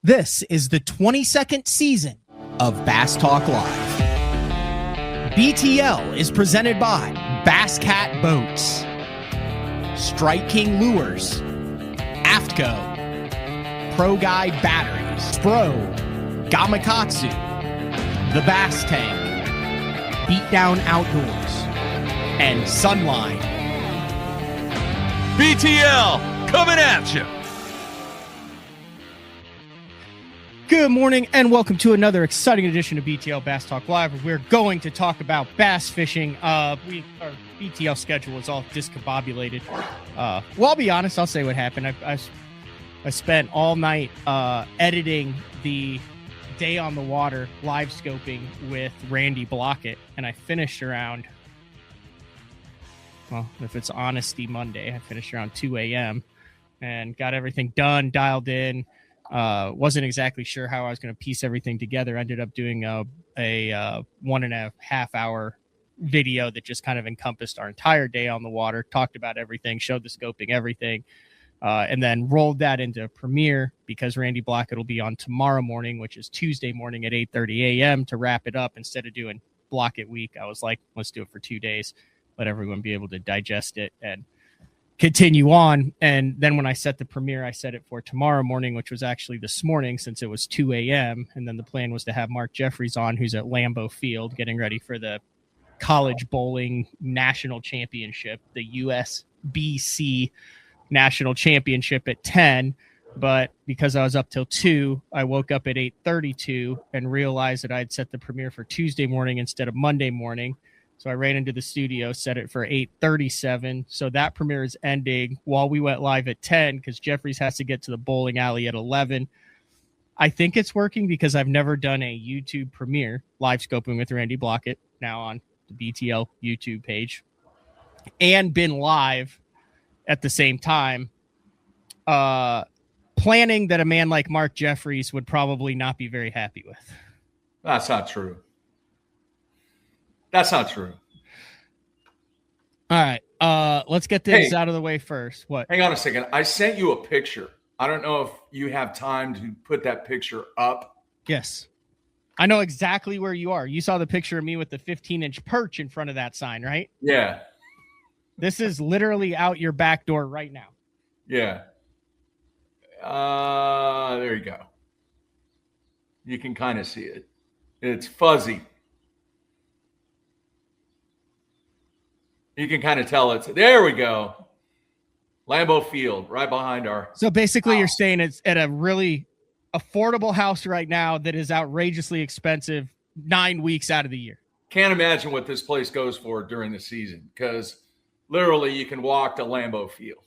This is the 22nd season of Bass Talk Live. BTL is presented by Bass Cat Boats, Strike King Lures, Aftco, Pro Guide Batteries, Spro, Gamakatsu, The Bass Tank, Beatdown Outdoors, and Sunline. BTL coming at you. Good morning and welcome to another exciting edition of BTL Bass Talk Live, where we're going to talk about bass fishing. Our BTL schedule is all discombobulated. Well, I'll be honest. I'll say what happened. I spent all night editing the Day on the Water live scoping with Randy Blaukat, and I finished around, well, if it's Honesty Monday, I finished around 2 a.m. and got everything done, dialed in. Wasn't exactly sure how I was going to piece everything together. Ended up doing a 1.5 hour video that just kind of encompassed our entire day on the water, talked about everything, showed the scoping, everything, and then rolled that into Premiere because Randy Blaukat will be on tomorrow morning, which is Tuesday morning at 8:30 a.m. to wrap it up. Instead of doing Blaukat week, I was like, let's do it for 2 days, let everyone be able to digest it and continue on. And then when I set the premiere, I set it for tomorrow morning, which was actually this morning since it was 2 a.m. And then the plan was to have Mark Jeffries on, who's at Lambeau Field getting ready for the college bowling national championship, the U.S.B.C. national championship at 10. But because I was up till 2, I woke up at 8:32 and realized that I'd set the premiere for Tuesday morning instead of Monday morning. So I ran into the studio, set it for 8:37. So that premiere is ending while we went live at 10 because Jeffries has to get to the bowling alley at 11. I think it's working because I've never done a YouTube premiere live scoping with Randy Blaukat, now on the BTL YouTube page, and been live at the same time. Planning that a man like Mark Jeffries would probably not be very happy with. That's not true. That's not true. All right. Let's get this out of the way first. What? Hang on a second. I sent you a picture. I don't know if you have time to put that picture up. Yes. I know exactly where you are. You saw the picture of me with the 15-inch perch in front of that sign, right? Yeah. This is literally out your back door right now. Yeah. There you go. You can kind of see it. It's fuzzy. You can kind of tell it's, there we go. Lambeau Field, right behind our. So basically house. You're staying at a really affordable house right now that is outrageously expensive 9 weeks out of the year. Can't imagine what this place goes for during the season because literally you can walk to Lambeau Field.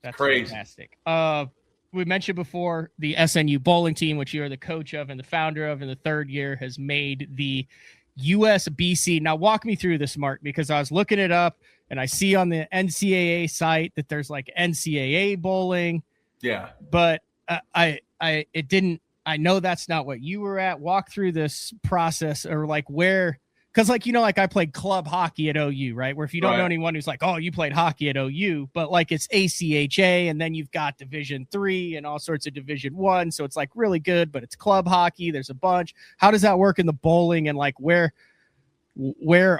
That's crazy. Fantastic. We mentioned before the SNU bowling team, which you are the coach of and the founder of in the third year, has made the U.S.B.C. Now walk me through this, Mark, because I was looking it up and I see on the NCAA site that there's like NCAA bowling. Yeah. But I know that's not what you were at. Walk through this process or like where, because like, you know, like I played club hockey at OU, right? Where if you don't know anyone who's like, oh, you played hockey at OU, but like it's ACHA and then you've got Division III and all sorts of Division I. So it's like really good, but it's club hockey. There's a bunch. How does that work in the bowling? And like, where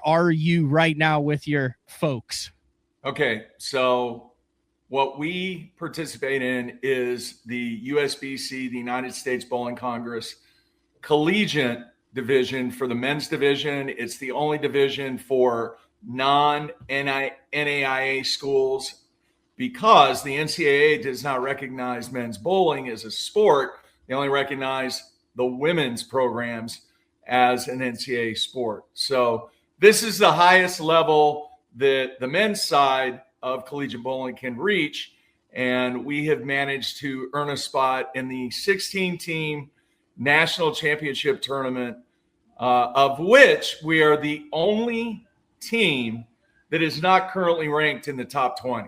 are you right now with your folks? Okay. So what we participate in is the USBC, the United States Bowling Congress collegiate division for the men's division. It's the only division for non-NAIA schools because the NCAA does not recognize men's bowling as a sport. They only recognize the women's programs as an NCAA sport. So this is the highest level that the men's side of collegiate bowling can reach. And we have managed to earn a spot in the 16-team national championship tournament, of which we are the only team that is not currently ranked in the top 20.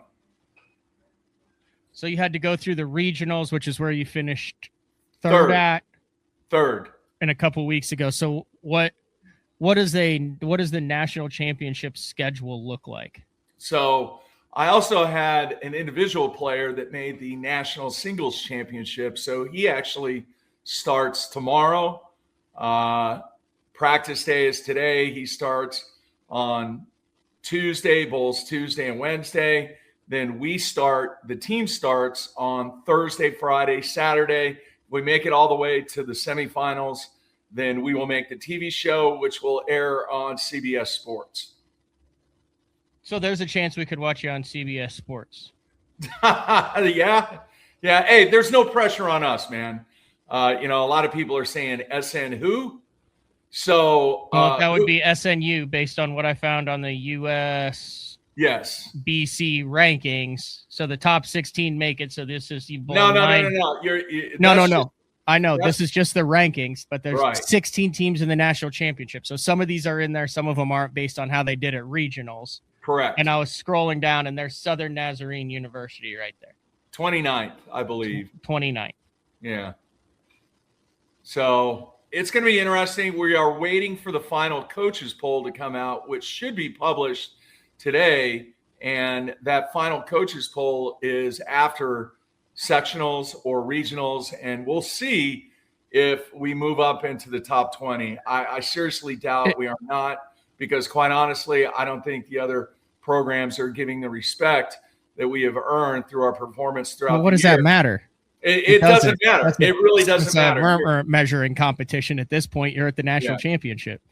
So you had to go through the regionals, which is where you finished third. And a couple weeks ago. So what does the national championship schedule look like? So I also had an individual player that made the national singles championship. So he actually starts tomorrow. Practice day is today. He starts on Tuesday, bowls Tuesday and Wednesday. Then the team starts on Thursday, Friday, Saturday. We make it all the way to the semifinals. Then we will make the TV show, which will air on CBS Sports. So there's a chance we could watch you on CBS Sports. Yeah. Hey, there's no pressure on us, man. A lot of people are saying SN who? So that would be SNU based on what I found on the U.S. Yes. BC rankings. So the top 16 make it. So this is No. No. I know this is just the rankings, but there's 16 teams in the national championship. So some of these are in there. Some of them aren't based on how they did at regionals. Correct. And I was scrolling down, and there's Southern Nazarene University right there. 29th, I believe. 29th. Yeah. So it's going to be interesting. We are waiting for the final coaches poll to come out, which should be published today. And that final coaches poll is after sectionals or regionals. And we'll see if we move up into the top 20. I seriously doubt we are not, because quite honestly, I don't think the other programs are giving the respect that we have earned through our performance throughout the year. What does that matter? It doesn't matter. It really doesn't matter. We're measuring competition at this point. You're at the national championship.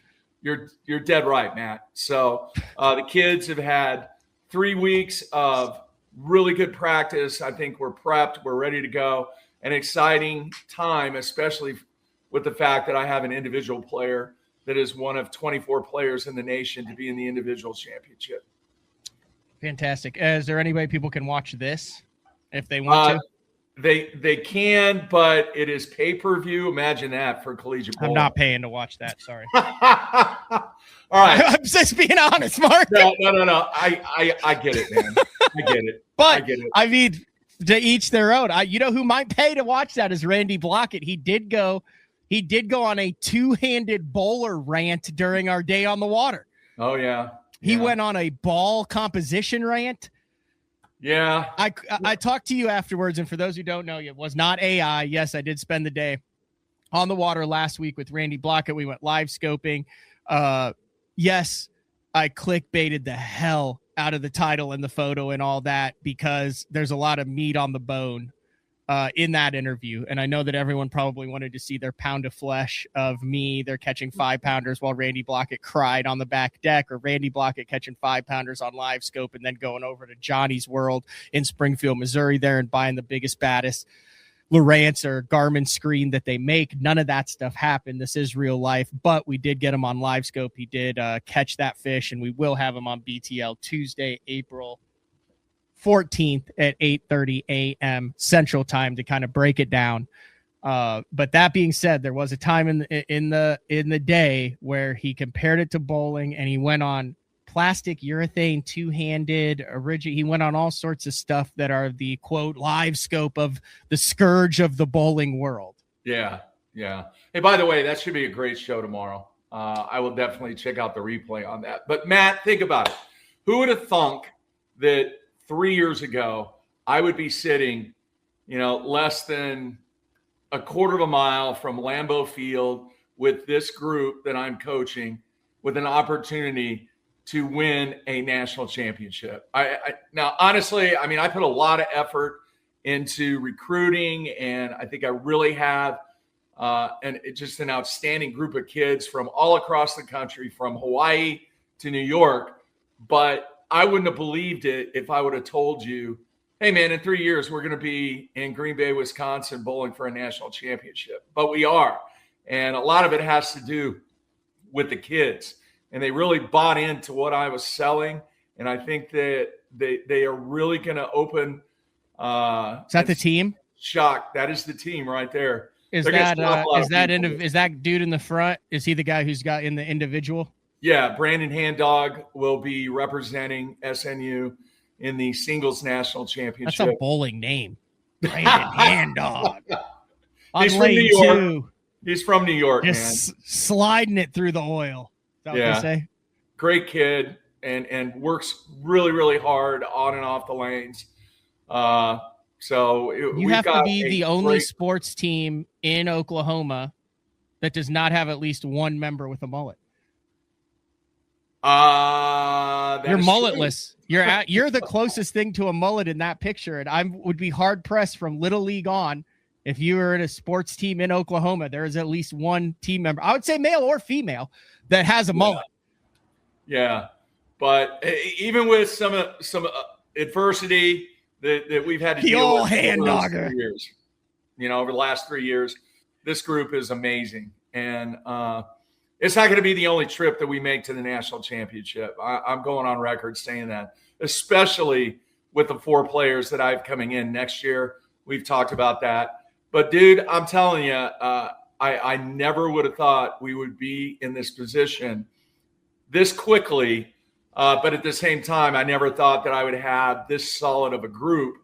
You're dead right, Matt. So the kids have had 3 weeks of really good practice. I think we're prepped. We're ready to go. An exciting time, especially with the fact that I have an individual player that is one of 24 players in the nation to be in the individual championship. Fantastic. Is there any way people can watch this if they want to? They can, but it is pay-per-view. Imagine that for collegiate bowling. I'm not paying to watch that. Sorry. All right. I'm just being honest, Mark. No. I get it, man. I get it. But I mean, to each their own. You know who might pay to watch that is Randy Blaukat. He did go on a two-handed bowler rant during our day on the water. Oh yeah. He went on a ball composition rant. Yeah. I talked to you afterwards, and for those who don't know, it was not AI. Yes, I did spend the day on the water last week with Randy Blaukat. We went live scoping. Yes, I clickbaited the hell out of the title and the photo and all that because there's a lot of meat on the bone in that interview. And I know that everyone probably wanted to see their pound of flesh of me. They're catching 5-pounders while Randy Blaukat cried on the back deck, or Randy Blaukat catching 5-pounders on live scope and then going over to Johnny's World in Springfield, Missouri there and buying the biggest, baddest Lowrance or Garmin screen that they make. None of that stuff happened. This is real life, but we did get him on live scope. He did catch that fish, and we will have him on BTL Tuesday, April 14th at 8:30 a.m. Central Time to kind of break it down. But that being said, there was a time in the day where he compared it to bowling, and he went on plastic urethane two-handed origin. He went on all sorts of stuff that are the quote live scope of the scourge of the bowling world. Yeah. Hey, by the way, that should be a great show tomorrow. I will definitely check out the replay on that. But Matt, think about it. Who would have thunk that 3 years ago I would be sitting, less than a quarter of a mile from Lambeau Field with this group that I'm coaching with an opportunity to win a national championship. Now, honestly, I put a lot of effort into recruiting, and I think I really have just an outstanding group of kids from all across the country, from Hawaii to New York. But I wouldn't have believed it if I would have told you, hey, man, in 3 years, we're going to be in Green Bay, Wisconsin, bowling for a national championship. But we are. And a lot of it has to do with the kids. And they really bought into what I was selling. And I think that they are really going to open. Is that the team? Shock. That is the team right there. Is that dude in the front? Is he the guy who's got in the individual? Yeah. Brandon Handog will be representing SNU in the singles national championship. That's a bowling name. Brandon Handog. He's from New York. He's from New York, just sliding it through the oil. Is that what they say? Great kid. and works really, really hard on and off the lanes. So you have to be the only sports team in Oklahoma that does not have at least one member with a mullet. You're mulletless. You're the closest thing to a mullet in that picture, and I would be hard pressed from Little League on. If you were in a sports team in Oklahoma, there is at least one team member, I would say male or female, that has a mullet. Yeah, but even with some adversity that we've had to deal with over 3 years, over the last 3 years, this group is amazing, and it's not going to be the only trip that we make to the national championship. I'm going on record saying that, especially with the 4 players that I have coming in next year. We've talked about that. But, dude, I'm telling you, I never would have thought we would be in this position this quickly. But at the same time, I never thought that I would have this solid of a group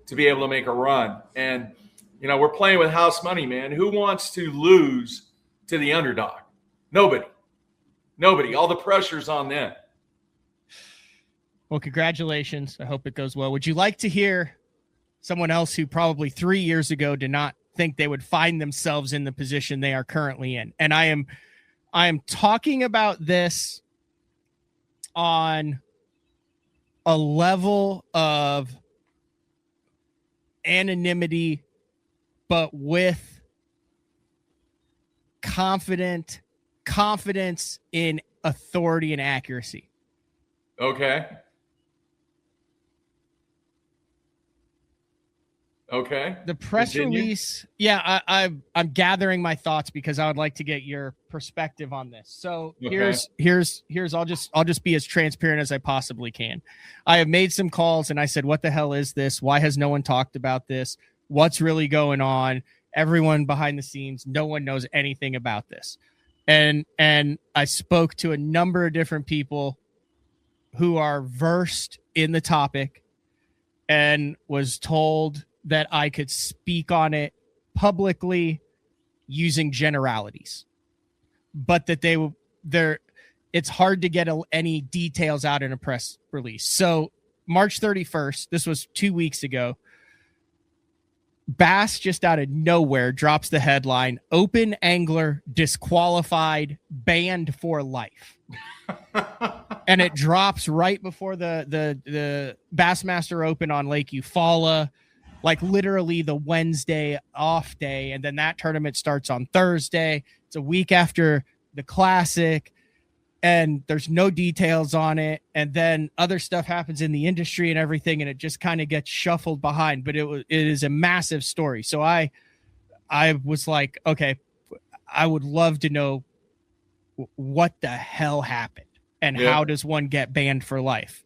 to be able to make a run. And, we're playing with house money, man. Who wants to lose to the underdog? Nobody. All the pressure's on them. Well, congratulations. I hope it goes well. Would you like to hear someone else who probably 3 years ago did not think they would find themselves in the position they are currently in? And I am talking about this on a level of anonymity, but with confidence in authority and accuracy. Okay. The press release. Yeah, I'm gathering my thoughts because I would like to get your perspective on this. So here's I'll just be as transparent as I possibly can. I have made some calls and I said, what the hell is this? Why has no one talked about this? What's really going on? Everyone behind the scenes, no one knows anything about this. And I spoke to a number of different people who are versed in the topic and was told that I could speak on it publicly using generalities, but that it's hard to get any details out in a press release. So March 31st, this was 2 weeks ago, B.A.S.S just out of nowhere drops the headline: Open angler disqualified, banned for life. And it drops right before the Bassmaster Open on Lake Eufaula, like literally the Wednesday off day. And then that tournament starts on Thursday. It's a week after the Classic, and there's no details on it. And then other stuff happens in the industry and everything, and it just kind of gets shuffled behind. But it is a massive story. So I was like, okay, I would love to know what the hell happened and how does one get banned for life.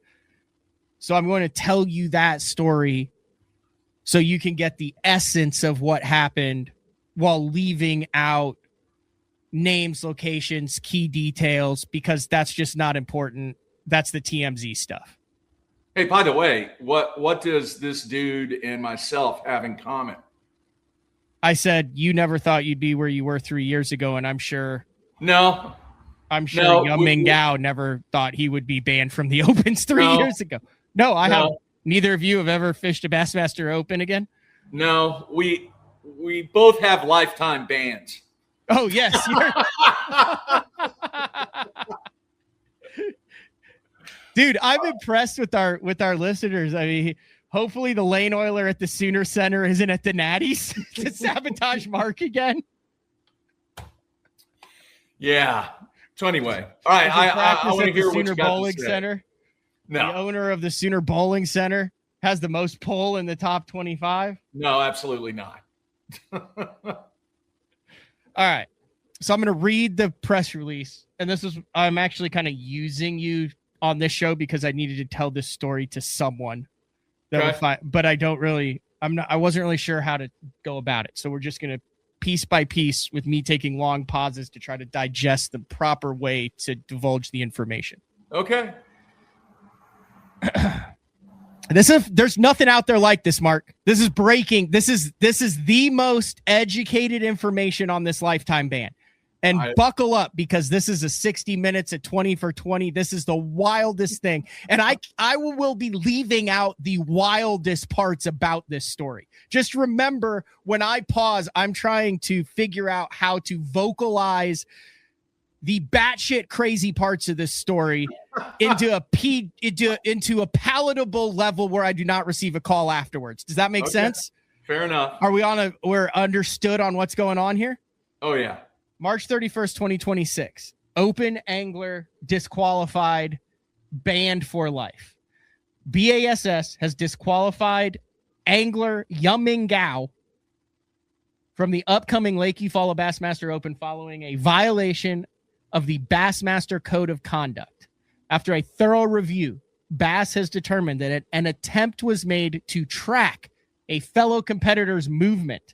So I'm going to tell you that story so you can get the essence of what happened while leaving out names, locations, key details, because that's just not important. That's the TMZ stuff. Hey, by the way, what does this dude and myself have in common? I said, you never thought you'd be where you were 3 years ago, and I'm sure Ming Gao never thought he would be banned from the Opens 3 years ago. No, I have. Neither of you have ever fished a Bassmaster Open again? No, we both have lifetime bans. Oh, yes. Dude, I'm impressed with our listeners. I mean, hopefully the lane oiler at the Sooner Center isn't at the Natties to sabotage Mark again. Yeah. So anyway, all right. I want to hear what you got Bowling to say. Center. No. The owner of the Sooner Bowling Center has the most pull in the top 25. No, absolutely not. All right. So I'm going to read the press release. And I'm actually kind of using you on this show because I needed to tell this story to someone. But I wasn't really sure how to go about it. So we're just going to piece by piece, with me taking long pauses to try to digest the proper way to divulge the information. Okay. There's nothing out there like this, Mark. This is breaking. This is the most educated information on this lifetime ban. And buckle up, because this is a 60 minutes at 20 for 20. This is the wildest thing. And I will be leaving out the wildest parts about this story. Just remember, when I pause, I'm trying to figure out how to vocalize the batshit crazy parts of this story into a palatable level where I do not receive a call afterwards. Does that make sense? Fair enough. We're understood on what's going on here? Oh, yeah. March 31st, 2026. Open angler disqualified, banned for life. B.A.S.S. has disqualified angler Yuming Gao from the upcoming Lake Eufaula Bassmaster Open following a violation of the Bassmaster Code of Conduct. After a thorough review, Bass has determined that an attempt was made to track a fellow competitor's movement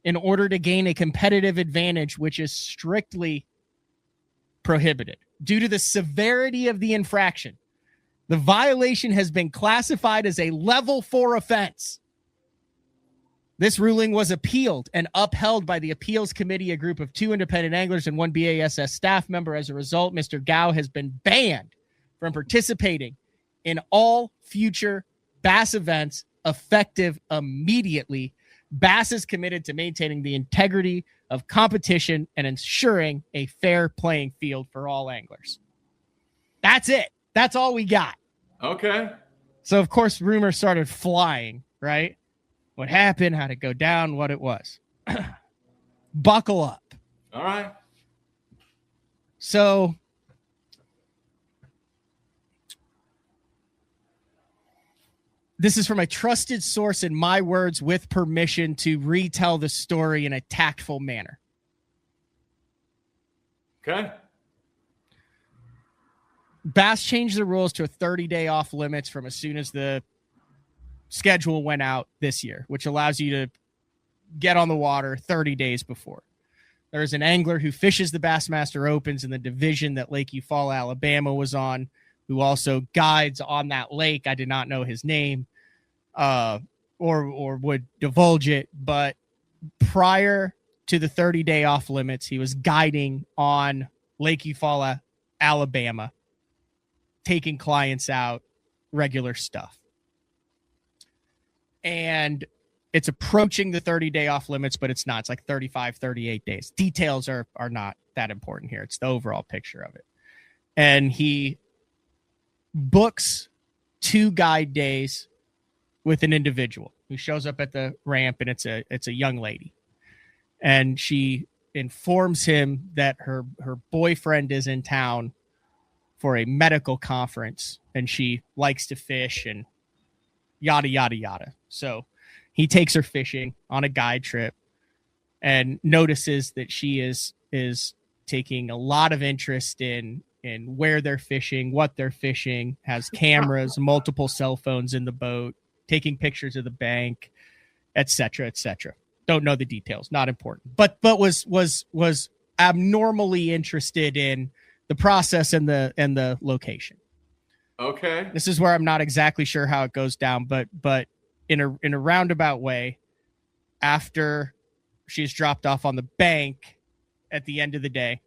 in order to gain a competitive advantage, which is strictly prohibited. Due to the severity of the infraction, the violation has been classified as a level 4 offense. This ruling was appealed and upheld by the appeals committee, a group of 2 independent anglers and 1 BASS staff member. As a result, Mr. Gao has been banned from participating in all future bass events effective immediately. Bass is committed to maintaining the integrity of competition and ensuring a fair playing field for all anglers. That's it. That's all we got. Okay. So, of course, rumors started flying, right? What happened, how'd it go down, what it was. Buckle up. All right. So, this is from a trusted source, in my words, with permission to retell the story in a tactful manner. Okay. Bass changed the rules to a 30-day off limits from as soon as the schedule went out this year, which allows you to get on the water 30 days before. There's an angler who fishes the Bassmaster Opens in the division that Lake Eufaula, Alabama was on, who also guides on that lake. I did not know his name or would divulge it, but prior to the 30-day off limits, he was guiding on Lake Eufaula, Alabama, taking clients out, regular stuff. And it's approaching the 30-day off limits, but it's not. It's like 35, 38 days. Details are not that important here. It's the overall picture of it. And he books 2 guide days with an individual who shows up at the ramp, and it's a young lady. And she informs him that her boyfriend is in town for a medical conference, and she likes to fish and yada, yada, yada. So he takes her fishing on a guide trip and notices that she is taking a lot of interest in where they're fishing, what they're fishing, has cameras, multiple cell phones in the boat, taking pictures of the bank, et cetera, et cetera. Don't know the details, not important, but was abnormally interested in the process and the location. Okay. This is where I'm not exactly sure how it goes down, but in a roundabout way, after she's dropped off on the bank at the end of the day,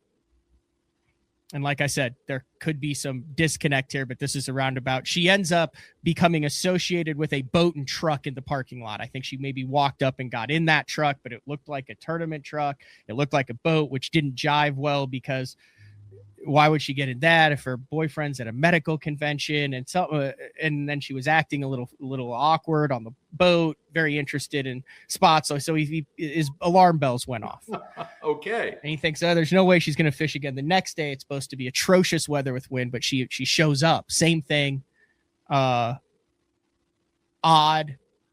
and like I said, there could be some disconnect here, but this is a roundabout. She ends up becoming associated with a boat and truck in the parking lot. I think she maybe walked up and got in that truck, but it looked like a tournament truck. It looked like a boat, which didn't jive well, because why would she get in that if her boyfriend's at a medical convention? And then she was acting a little awkward on the boat, very interested in spots. So his alarm bells went off. Okay. And he thinks, there's no way she's going to fish again. The next day, it's supposed to be atrocious weather with wind, but she shows up. Same thing. Odd.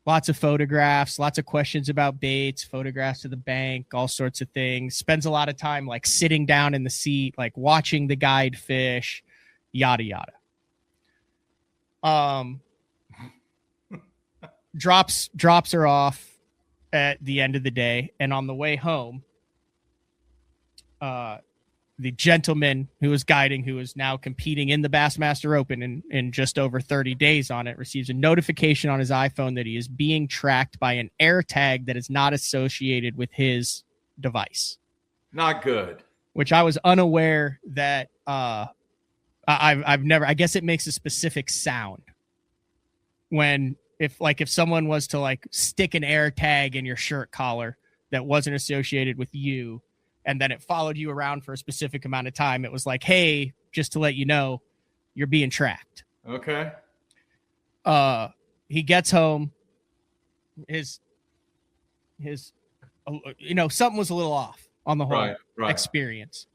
Lots of photographs, lots of questions about baits, photographs of the bank, all sorts of things. Spends a lot of time like sitting down in the seat, like watching the guide fish, yada, yada. Drops her off at the end of the day. And on the way home, the gentleman who was guiding, who is now competing in the Bassmaster Open in just over 30 days on it, receives a notification on his iPhone that he is being tracked by an air tag that is not associated with his device. Not good. which I was unaware that I've never. I guess it makes a specific sound when if someone was to like stick an air tag in your shirt collar that wasn't associated with you, and then it followed you around for a specific amount of time. It was like, hey, just to let you know, you're being tracked. Okay. He gets home. His something was a little off on the whole experience.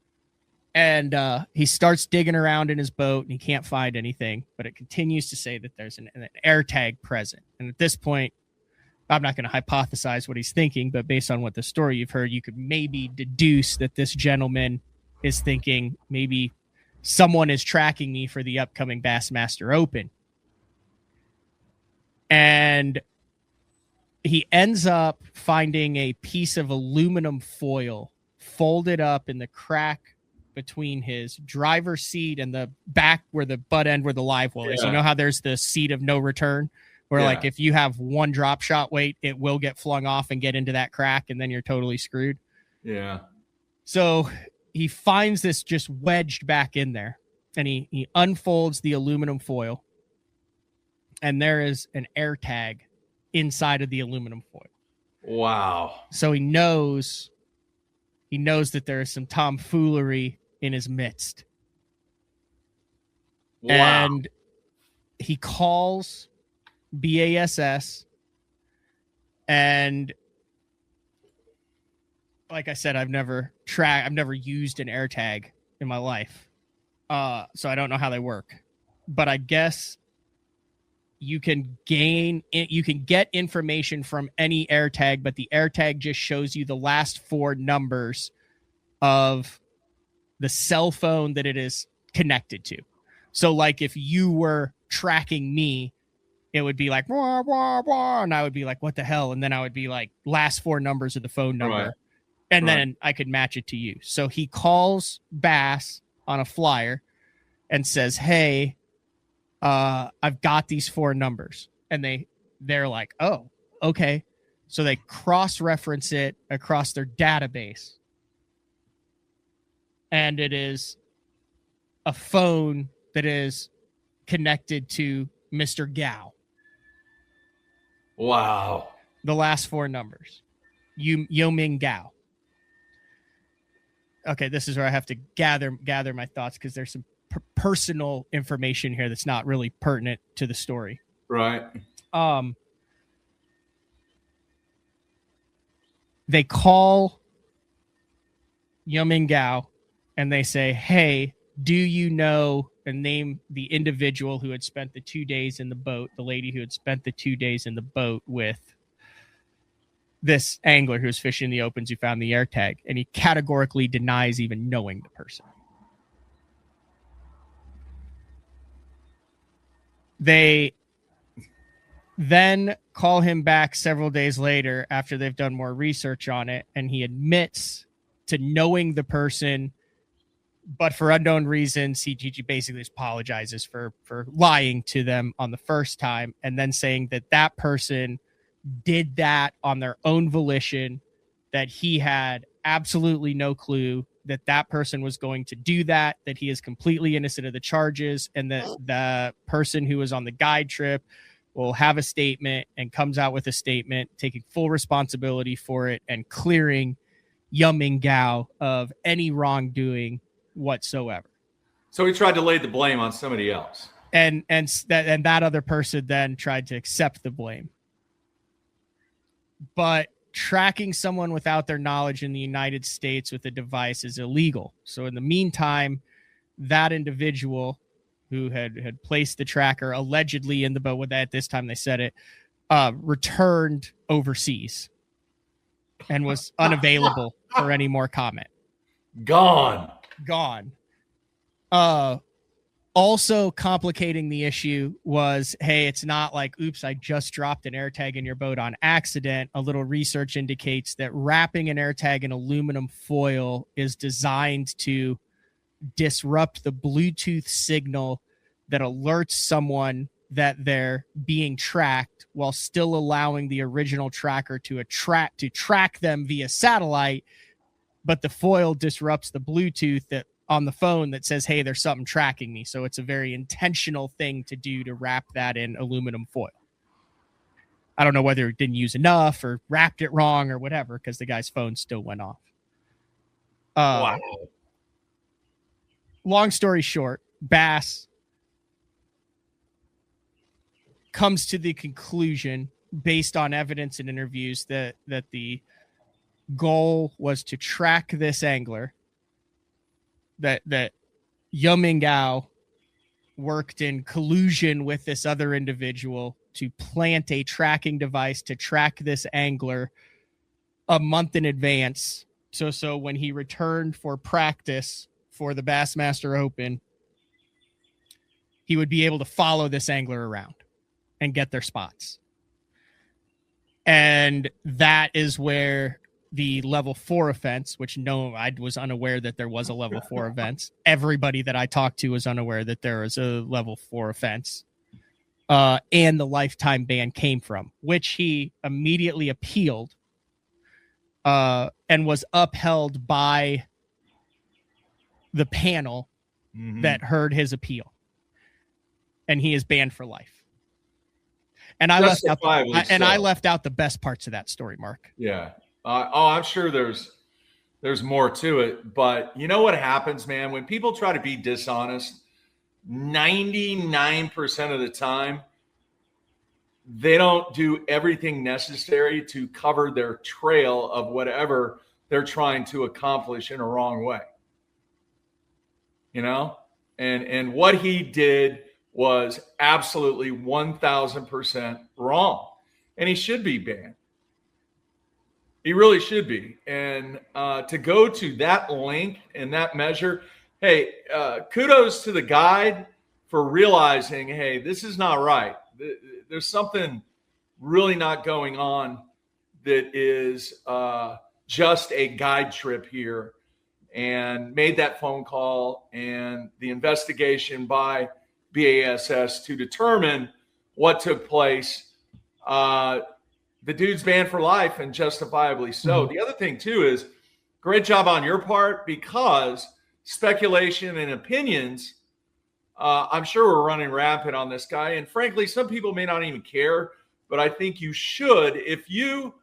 And he starts digging around in his boat and he can't find anything, but it continues to say that there's an air tag present. And at this point, I'm not going to hypothesize what he's thinking, but based on what the story you've heard, you could maybe deduce that this gentleman is thinking maybe someone is tracking me for the upcoming Bassmaster Open. And he ends up finding a piece of aluminum foil folded up in the crack between his driver's seat and the back where the butt end where the live well is. You know how there's the seat of no return where like if you have one drop shot weight, it will get flung off and get into that crack and then you're totally screwed. Yeah. So he finds this just wedged back in there and he unfolds the aluminum foil and there is an air tag inside of the aluminum foil. Wow. So he knows that there is some tomfoolery in his midst. Wow. And he calls B.A.S.S. and like I said, I've never used an air tag in my life. So I don't know how they work. But I guess you can get information from any air tag, but the air tag just shows you the last four numbers of the cell phone that it is connected to. So like if you were tracking me, it would be like, wah, wah, wah, and I would be like, what the hell? And then I would be like, last four numbers of the phone number. Right. And then I could match it to you. So he calls B.A.S.S on a flyer and says, hey, I've got these four numbers. And they're like, oh, okay. So they cross-reference it across their database. And it is a phone that is connected to Mr. Gao. Wow. The last four numbers. Yo Ming Gao. Okay, this is where I have to gather my thoughts because there's some personal information here that's not really pertinent to the story. Right. They call Yo Ming Gao and they say, hey, do you know, and name the individual who had spent the 2 days in the boat, the lady who had spent the 2 days in the boat with this angler who was fishing the opens who found the air tag. And he categorically denies even knowing the person. They then call him back several days later after they've done more research on it, and he admits to knowing the person, but for unknown reasons, he basically apologizes for lying to them on the first time, and then saying that that person did that on their own volition, that he had absolutely no clue that that person was going to do that he is completely innocent of the charges, and that the person who was on the guide trip will have a statement and comes out with a statement taking full responsibility for it and clearing Yo Ming Gao of any wrongdoing whatsoever. So he tried to lay the blame on somebody else. And that other person then tried to accept the blame. But tracking someone without their knowledge in the United States with a device is illegal. So in the meantime, that individual who had placed the tracker allegedly in the boat, with that at this time they said it, returned overseas and was unavailable for any more comment. Gone. Also complicating the issue was, hey, it's not like, oops, I just dropped an air tag in your boat on accident. A little research indicates that wrapping an air tag in aluminum foil is designed to disrupt the Bluetooth signal that alerts someone that they're being tracked while still allowing the original tracker to track them via satellite but the foil disrupts the Bluetooth that on the phone that says, hey, there's something tracking me. So it's a very intentional thing to do to wrap that in aluminum foil. I don't know whether it didn't use enough or wrapped it wrong or whatever, because the guy's phone still went off. Wow. Long story short, B.A.S.S comes to the conclusion, based on evidence and interviews, that the goal was to track this angler, that Yuming Gao worked in collusion with this other individual to plant a tracking device to track this angler a month in advance. So when he returned for practice for the Bassmaster Open, he would be able to follow this angler around and get their spots. And that is where the level 4 offense, which I was unaware that there was a level 4 offense. Everybody that I talked to was unaware that there was a level 4 offense. And the lifetime ban came from, which he immediately appealed and was upheld by the panel that heard his appeal. And he is banned for life. And I left out the best parts of that story, Mark. Yeah. I'm sure there's more to it, but you know what happens, man? When people try to be dishonest, 99% of the time, they don't do everything necessary to cover their trail of whatever they're trying to accomplish in a wrong way. You know? And what he did was absolutely 1,000% wrong. And he should be banned. He really should be. And to go to that length and that measure, hey, kudos to the guide for realizing, hey, this is not right. There's something really not going on that is just a guide trip here, and made that phone call and the investigation by B.A.S.S to determine what took place. The dude's banned for life, and justifiably so. The other thing, too, is great job on your part, because speculation and opinions, I'm sure we're running rampant on this guy. And frankly, some people may not even care, but I think you should. If you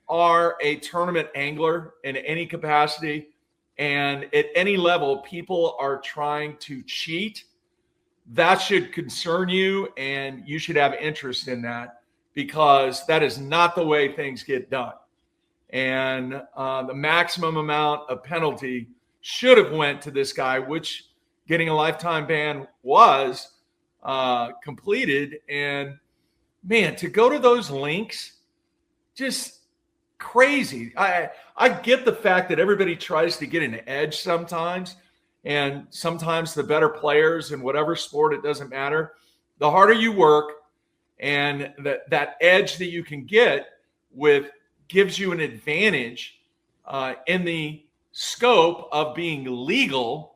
are a tournament angler in any capacity and at any level, people are trying to cheat, that should concern you, and you should have interest in that, because that is not the way things get done. And the maximum amount of penalty should have went to this guy, which getting a lifetime ban was completed. And man, to go to those links, just crazy. I get the fact that everybody tries to get an edge sometimes, and sometimes the better players in whatever sport, it doesn't matter. The harder you work, and that edge that you can get with gives you an advantage in the scope of being legal.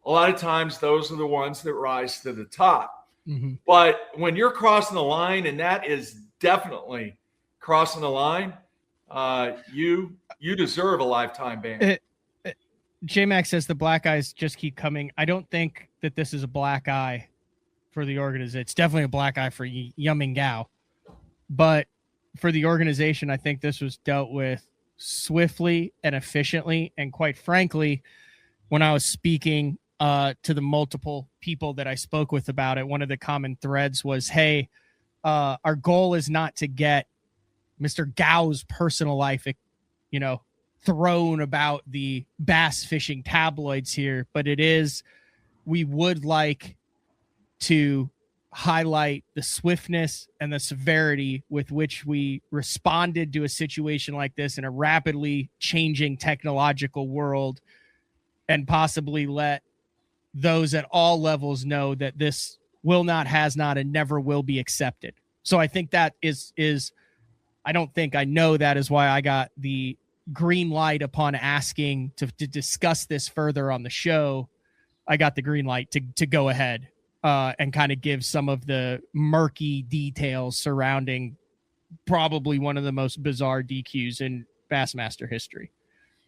A lot of times those are the ones that rise to the top. But when you're crossing the line, and that is definitely crossing the line, you deserve a lifetime ban. J-Mac says the black eyes just keep coming. I don't think that this is a black eye for the organization. It's definitely a black eye for Yuming Gao. But for the organization, I think this was dealt with swiftly and efficiently. And quite frankly, when I was speaking to the multiple people that I spoke with about it, one of the common threads was, hey, our goal is not to get Mr. Gao's personal life, thrown about the bass fishing tabloids here, but it is, we would like to highlight the swiftness and the severity with which we responded to a situation like this in a rapidly changing technological world, and possibly let those at all levels know that this will not, has not, and never will be accepted. So I think that is I don't think, I know that is why I got the green light upon asking to discuss this further on the show. I got the green light to go ahead and kind of give some of the murky details surrounding probably one of the most bizarre DQs in Bassmaster history.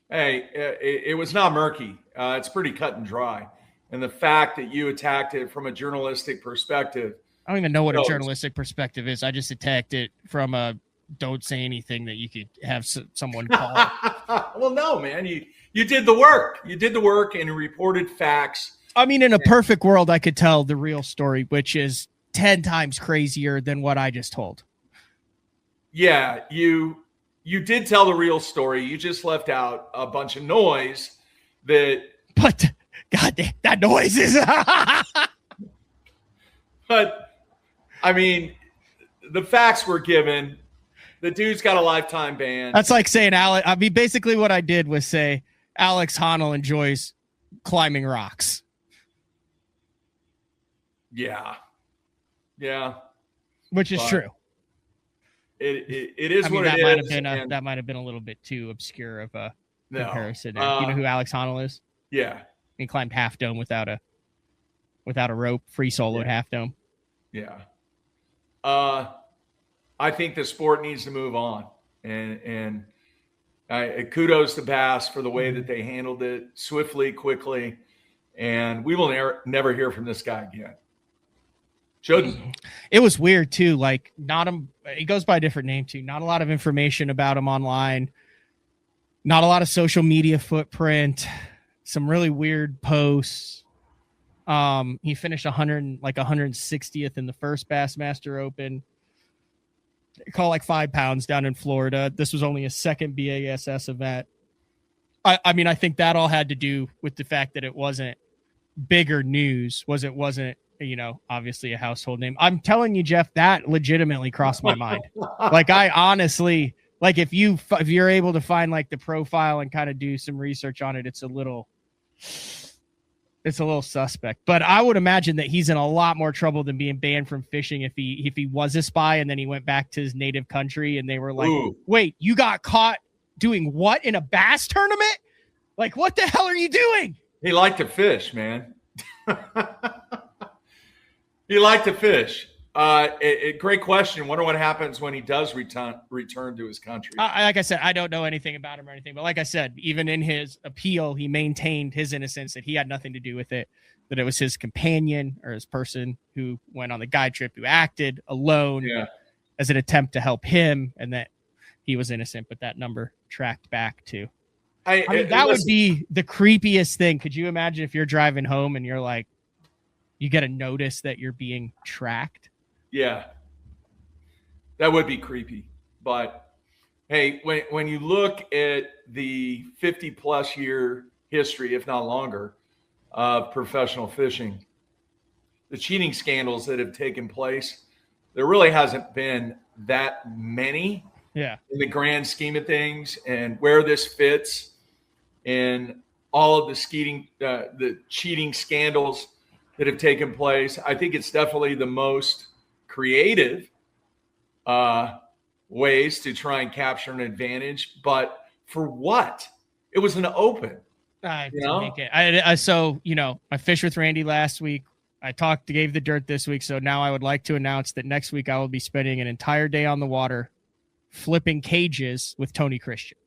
Hey, it was not murky. It's pretty cut and dry. And the fact that you attacked it from a journalistic perspective. I don't even know what a journalistic perspective is. I just attacked it from a don't say anything that you could have someone call. Well, no, man. You did the work. You did the work and reported facts. I mean, in a perfect world, I could tell the real story, which is 10 times crazier than what I just told. Yeah, you did tell the real story. You just left out a bunch of noise that. But goddamn, that noise is. But I mean, the facts were given. The dude's got a lifetime ban. That's like saying Alex. I mean, basically, what I did was say Alex Honnold enjoys climbing rocks. Yeah, which is true. It is what that it might is. Have been that might have been a little bit too obscure of a comparison. Do you know who Alex Honnold is? Yeah, he climbed Half Dome without a rope, free soloed Half Dome. Yeah, I think the sport needs to move on, and kudos to B.A.S.S for the way that they handled it swiftly, quickly, and we will never hear from this guy again. Shouldn't. It was weird too. Like he goes by a different name too. Not a lot of information about him online. Not a lot of social media footprint. Some really weird posts. He finished 160th in the first Bassmaster Open. Call like 5 pounds down in Florida. This was only a second B.A.S.S event. I mean, I think that all had to do with the fact that it wasn't bigger news. It wasn't, obviously a household name. I'm telling you, Jeff, that legitimately crossed my mind. Like, I honestly, like, if you're able to find like the profile and kind of do some research on it, it's a little suspect. But I would imagine that he's in a lot more trouble than being banned from fishing if he was a spy and then he went back to his native country and they were like, ooh, wait, you got caught doing what in a bass tournament? Like, what the hell are you doing? He liked to fish, man. He liked to fish. Great question. Wonder what happens when he does return to his country. Like I said, I don't know anything about him or anything, but like I said, even in his appeal, he maintained his innocence, that he had nothing to do with it, that it was his companion or his person who went on the guide trip who acted alone as an attempt to help him, and that he was innocent, but that number tracked back to. I mean, that would be the creepiest thing. Could you imagine if you're driving home and you're like, you get a notice that you're being tracked? Yeah, that would be creepy. But hey, when you look at the 50-plus year history, if not longer, of professional fishing, the cheating scandals that have taken place, there really hasn't been that many in the grand scheme of things, and where this fits in all of the cheating scandals that have taken place. I think it's definitely the most creative ways to try and capture an advantage, but for what? It was an open. I fished with Randy last week. I gave the dirt this week. So now I would like to announce that next week I will be spending an entire day on the water flipping cages with Tony Christian.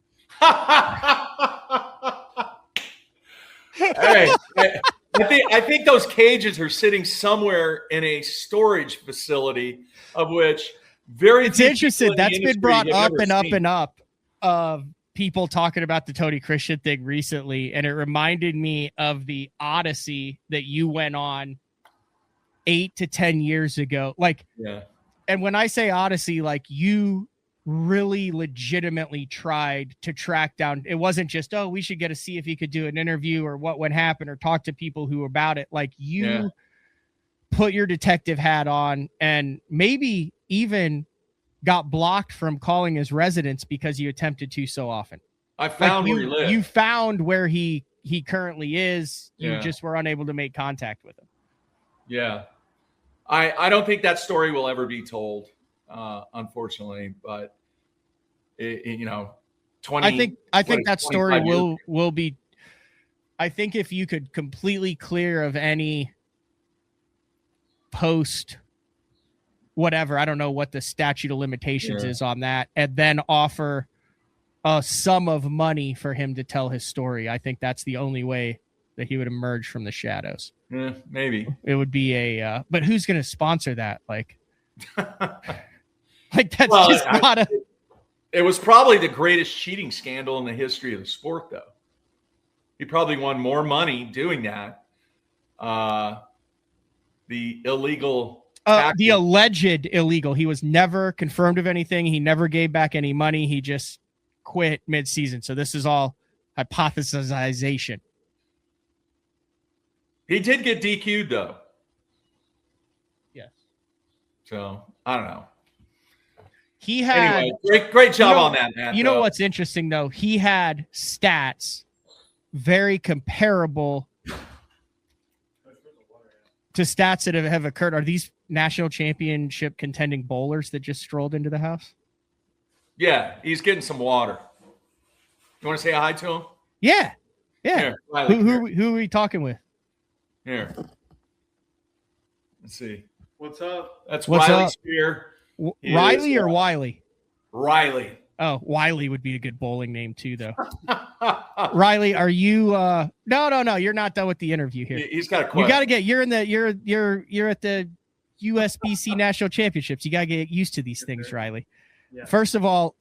Hey, I think those cages are sitting somewhere in a storage facility, of which it's interesting. That's been brought up and up and up of people talking about the Tony Christian thing recently, and it reminded me of the Odyssey that you went on 8 to 10 years ago. And when I say Odyssey, like, you really legitimately tried to track down. It wasn't just, we should get to see if he could do an interview or what would happen or talk to people who were about it. Like, you put your detective hat on and maybe even got blocked from calling his residence because you attempted to so often. I found where he lived. You found where he currently is. You just were unable to make contact with him. Yeah. I don't think that story will ever be told, unfortunately, but I think that story will be. I think if you could completely clear of any post whatever, I don't know what the statute of limitations is on that, and then offer a sum of money for him to tell his story. I think that's the only way that he would emerge from the shadows. Yeah, maybe. It would be but who's going to sponsor that? Like that's just not a. It was probably the greatest cheating scandal in the history of the sport, though. He probably won more money doing that. The illegal. The alleged illegal. He was never confirmed of anything. He never gave back any money. He just quit mid-season. So this is all hypothesization. He did get DQ'd, though. Yes. So, I don't know. He had great job on that, Matt. You know what's interesting, though? He had stats very comparable to stats that have occurred. Are these national championship contending bowlers that just strolled into the house? Yeah, he's getting some water. You want to say hi to him? Yeah. Here, who are we talking with? Here. Let's see. What's up? That's Riley Spear. Riley or Wiley? Riley. Oh, Wiley would be a good bowling name too, though. Riley, are you? No. You're not done with the interview here. He's got a question. You got to get. You're at the USBC National Championships. You got to get used to these things, Riley. Yeah. First of all,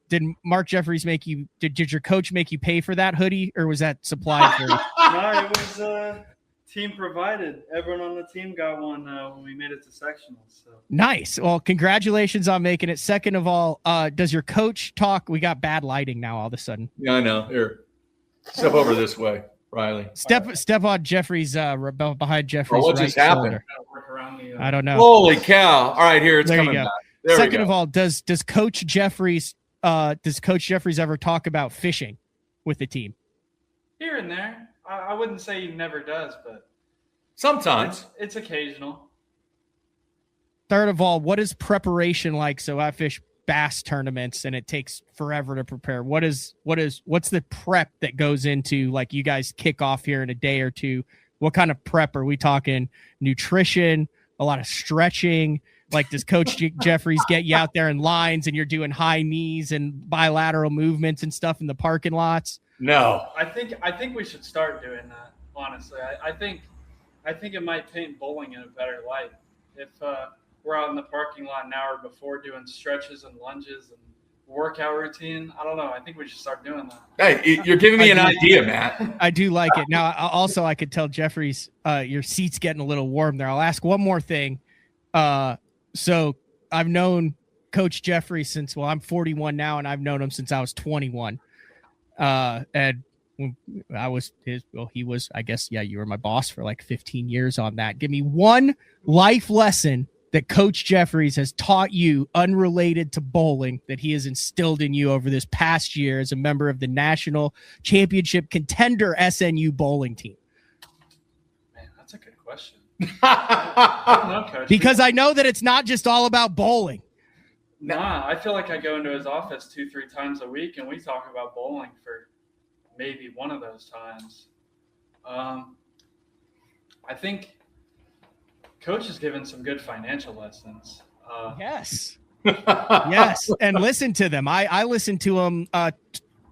did Mark Jeffries make you? Did your coach make you pay for that hoodie, or was that supplied for you? No, it was team provided. Everyone on the team got one when we made it to sectionals. So. Nice. Well, congratulations on making it. Second of all, does your coach talk? We got bad lighting now all of a sudden. Yeah, I know. Here, step over this way, Riley. Step on Jeffrey's behind Jeffrey's what just happened? I don't know. Holy cow! All right, here it's coming back. There Second of all, does Coach Jeffries ever talk about fishing with the team? Here and there. I wouldn't say he never does, but sometimes it's occasional. Third of all, what is preparation like? So I fish bass tournaments and it takes forever to prepare. What's the prep that goes into, like, you guys kick off here in a day or two? What kind of prep are we talking? Nutrition, a lot of stretching? Like, does Coach Jeffries get you out there in lines and you're doing high knees and bilateral movements and stuff in the parking lots? No. I think we should start doing that, honestly. I think it might paint bowling in a better light. If we're out in the parking lot an hour before doing stretches and lunges and workout routine, I don't know. I think we should start doing that. Hey, you're giving me an idea, Matt. I do like it. Now, also, I could tell Jeffries, your seat's getting a little warm there. I'll ask one more thing. So I've known Coach Jeffries since, well, I'm 41 now, and I've known him since I was 21. And when I was he was, I guess, yeah, you were my boss for like 15 years on that. Give me one life lesson that Coach Jeffries has taught you unrelated to bowling that he has instilled in you over this past year as a member of the national championship contender SNU bowling team. Man, that's a good question. I don't know, Coach. Because I know that it's not just all about bowling. Nah, I feel like I go into his office 2-3 times a week and we talk about bowling for maybe one of those times. I think Coach has given some good financial lessons. Yes. Yes. And listen to them. I listened to him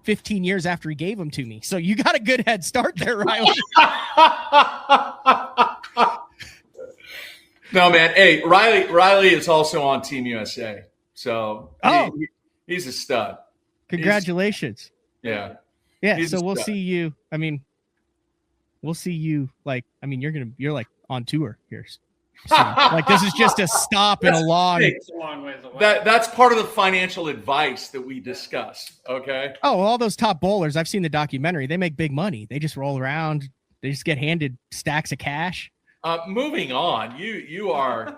15 years after he gave them to me. So you got a good head start there, Riley. No, man. Hey, Riley is also on Team USA. So he's a stud. Congratulations. Yeah. So we'll see you. I mean, we'll see you you're like on tour here. So, like, this is just a stop in a long. It's a long ways away. That's part of the financial advice that we discuss. Okay. Oh, all those top bowlers. I've seen the documentary. They make big money. They just roll around. They just get handed stacks of cash. Moving on. You are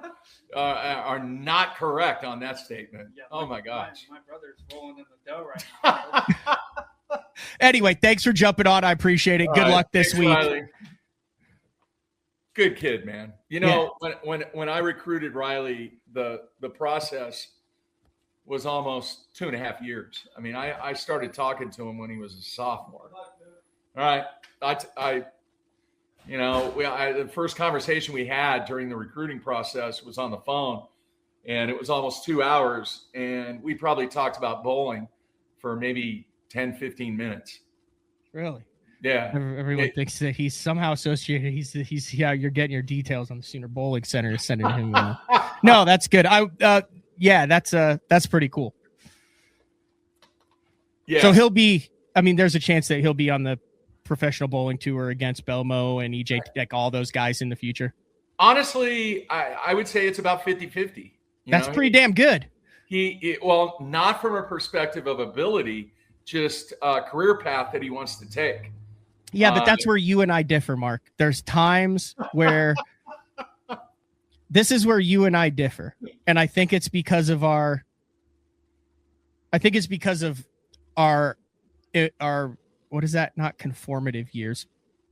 not correct on that statement. Yeah, oh my gosh. My brother's rolling in the dough right now. Anyway, thanks for jumping on. I appreciate it. Good luck this week. Riley. Good kid, man. You know, when I recruited Riley, the process was almost 2.5 years. I mean, I started talking to him when he was a sophomore. All right. The first conversation we had during the recruiting process was on the phone, and it was almost 2 hours, and we probably talked about bowling for maybe 10, 15 minutes. Really? Yeah. Everyone thinks that he's somehow associated. He's yeah. You're getting your details on the Sooner Bowling Center, sending him. No, that's good. Yeah, that's pretty cool. Yeah. So he'll be. I mean, there's a chance that he'll be on the professional bowling tour against Belmo and EJ, like all those guys in the future. Honestly, I would say it's about 50-50. That's pretty damn good. Well, not from a perspective of ability, just a career path that he wants to take. Yeah, but that's where you and I differ, Mark. There's times where this is where you and I differ. And I think it's because of our what is that? Not conformative years,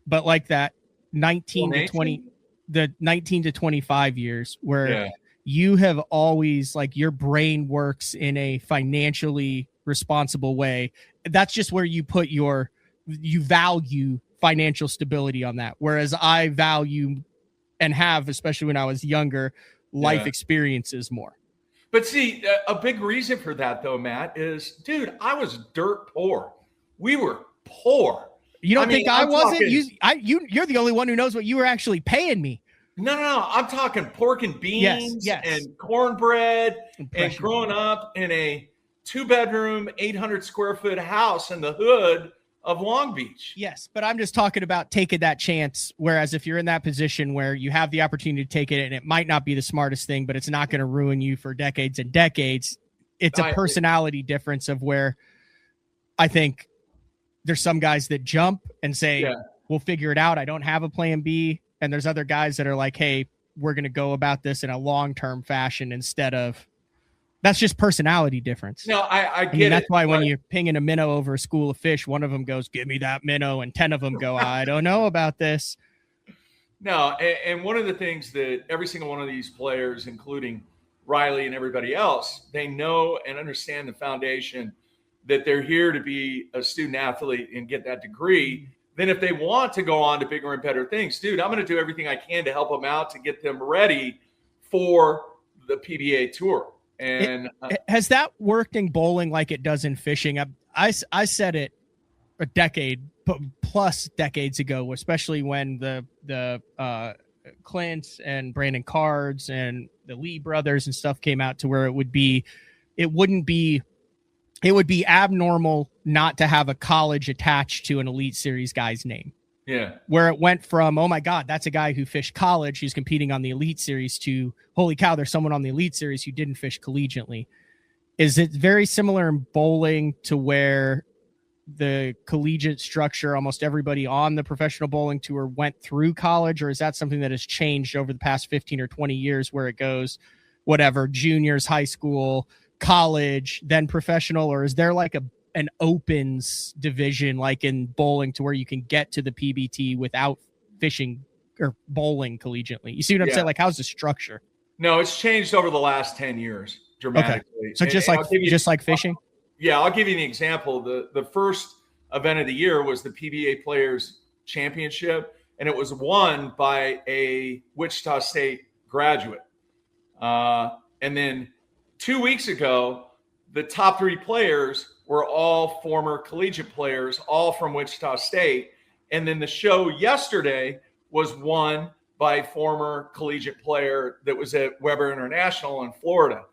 but like that 19 to 20, the 19 to 25 years where you have always, like, your brain works in a financially responsible way. That's just where you put you value financial stability on that. Whereas I value and have, especially when I was younger, life experiences more. But see, a big reason for that though, Matt, is, dude, I was dirt poor. We were poor. You don't think I wasn't? You're the only one who knows what you were actually paying me. No. I'm talking pork and beans and cornbread and growing up in a 2-bedroom, 800 square foot house in the hood of Long Beach. Yes, but I'm just talking about taking that chance. Whereas if you're in that position where you have the opportunity to take it, and it might not be the smartest thing, but it's not going to ruin you for decades and decades. It's a personality difference of where I think there's some guys that jump and say, we'll figure it out. I don't have a plan B. And there's other guys that are like, hey, we're going to go about this in a long-term fashion instead of. That's just personality difference. No, I get it. That's why when you're pinging a minnow over a school of fish, one of them goes, give me that minnow. And 10 of them go, I don't know about this. No. And one of the things that every single one of these players, including Riley and everybody else, they know and understand the foundation that they're here to be a student athlete and get that degree. Then if they want to go on to bigger and better things, dude, I'm going to do everything I can to help them out, to get them ready for the PBA tour. And has that worked in bowling like it does in fishing? I said it a decade plus decades ago, especially when the Clint and Brandon Cards and the Lee brothers and stuff came out, to where it would be abnormal not to have a college attached to an Elite Series guy's name. Yeah. Where it went from, oh my God, that's a guy who fished college who's competing on the Elite Series, to, holy cow, there's someone on the Elite Series who didn't fish collegiately. Is it very similar in bowling to where the collegiate structure, almost everybody on the professional bowling tour went through college, or is that something that has changed over the past 15 or 20 years where it goes, whatever, juniors, high school, college, then professional? Or is there like an opens division like in bowling to where you can get to the PBT without fishing or bowling collegiately? You see what I'm saying? Like, how's the structure? No, it's changed over the last 10 years dramatically. Okay. So just like fishing? Yeah, I'll give you an example. The first event of the year was the PBA Players Championship, and it was won by a Wichita State graduate. And then 2 weeks ago, the top 3 players were all former collegiate players, all from Wichita State. And then the show yesterday was won by a former collegiate player that was at Weber International in Florida.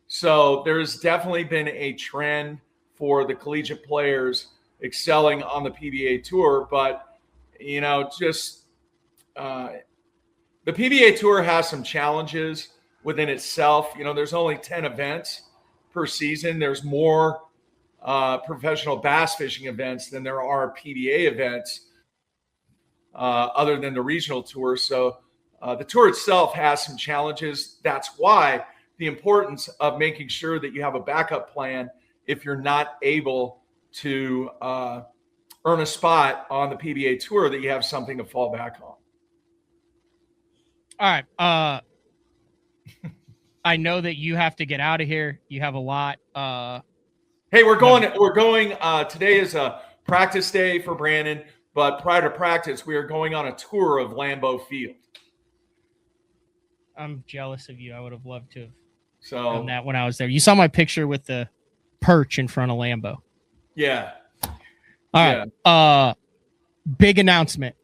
So there's definitely been a trend for the collegiate players excelling on the PBA tour. But, you know, just the PBA tour has some challenges within itself. You know, there's only 10 events per season. There's more professional bass fishing events than there are PBA events, other than the regional tour. So the tour itself has some challenges. That's why the importance of making sure that you have a backup plan if you're not able to earn a spot on the PBA tour, that you have something to fall back on. All right. I know that you have to get out of here. You have a lot. Hey, we're going, today is a practice day for Brandon, but prior to practice, we are going on a tour of Lambeau Field. I'm jealous of you. I would have loved to have done that when I was there. You saw my picture with the perch in front of Lambeau. Yeah. All right. Big announcement.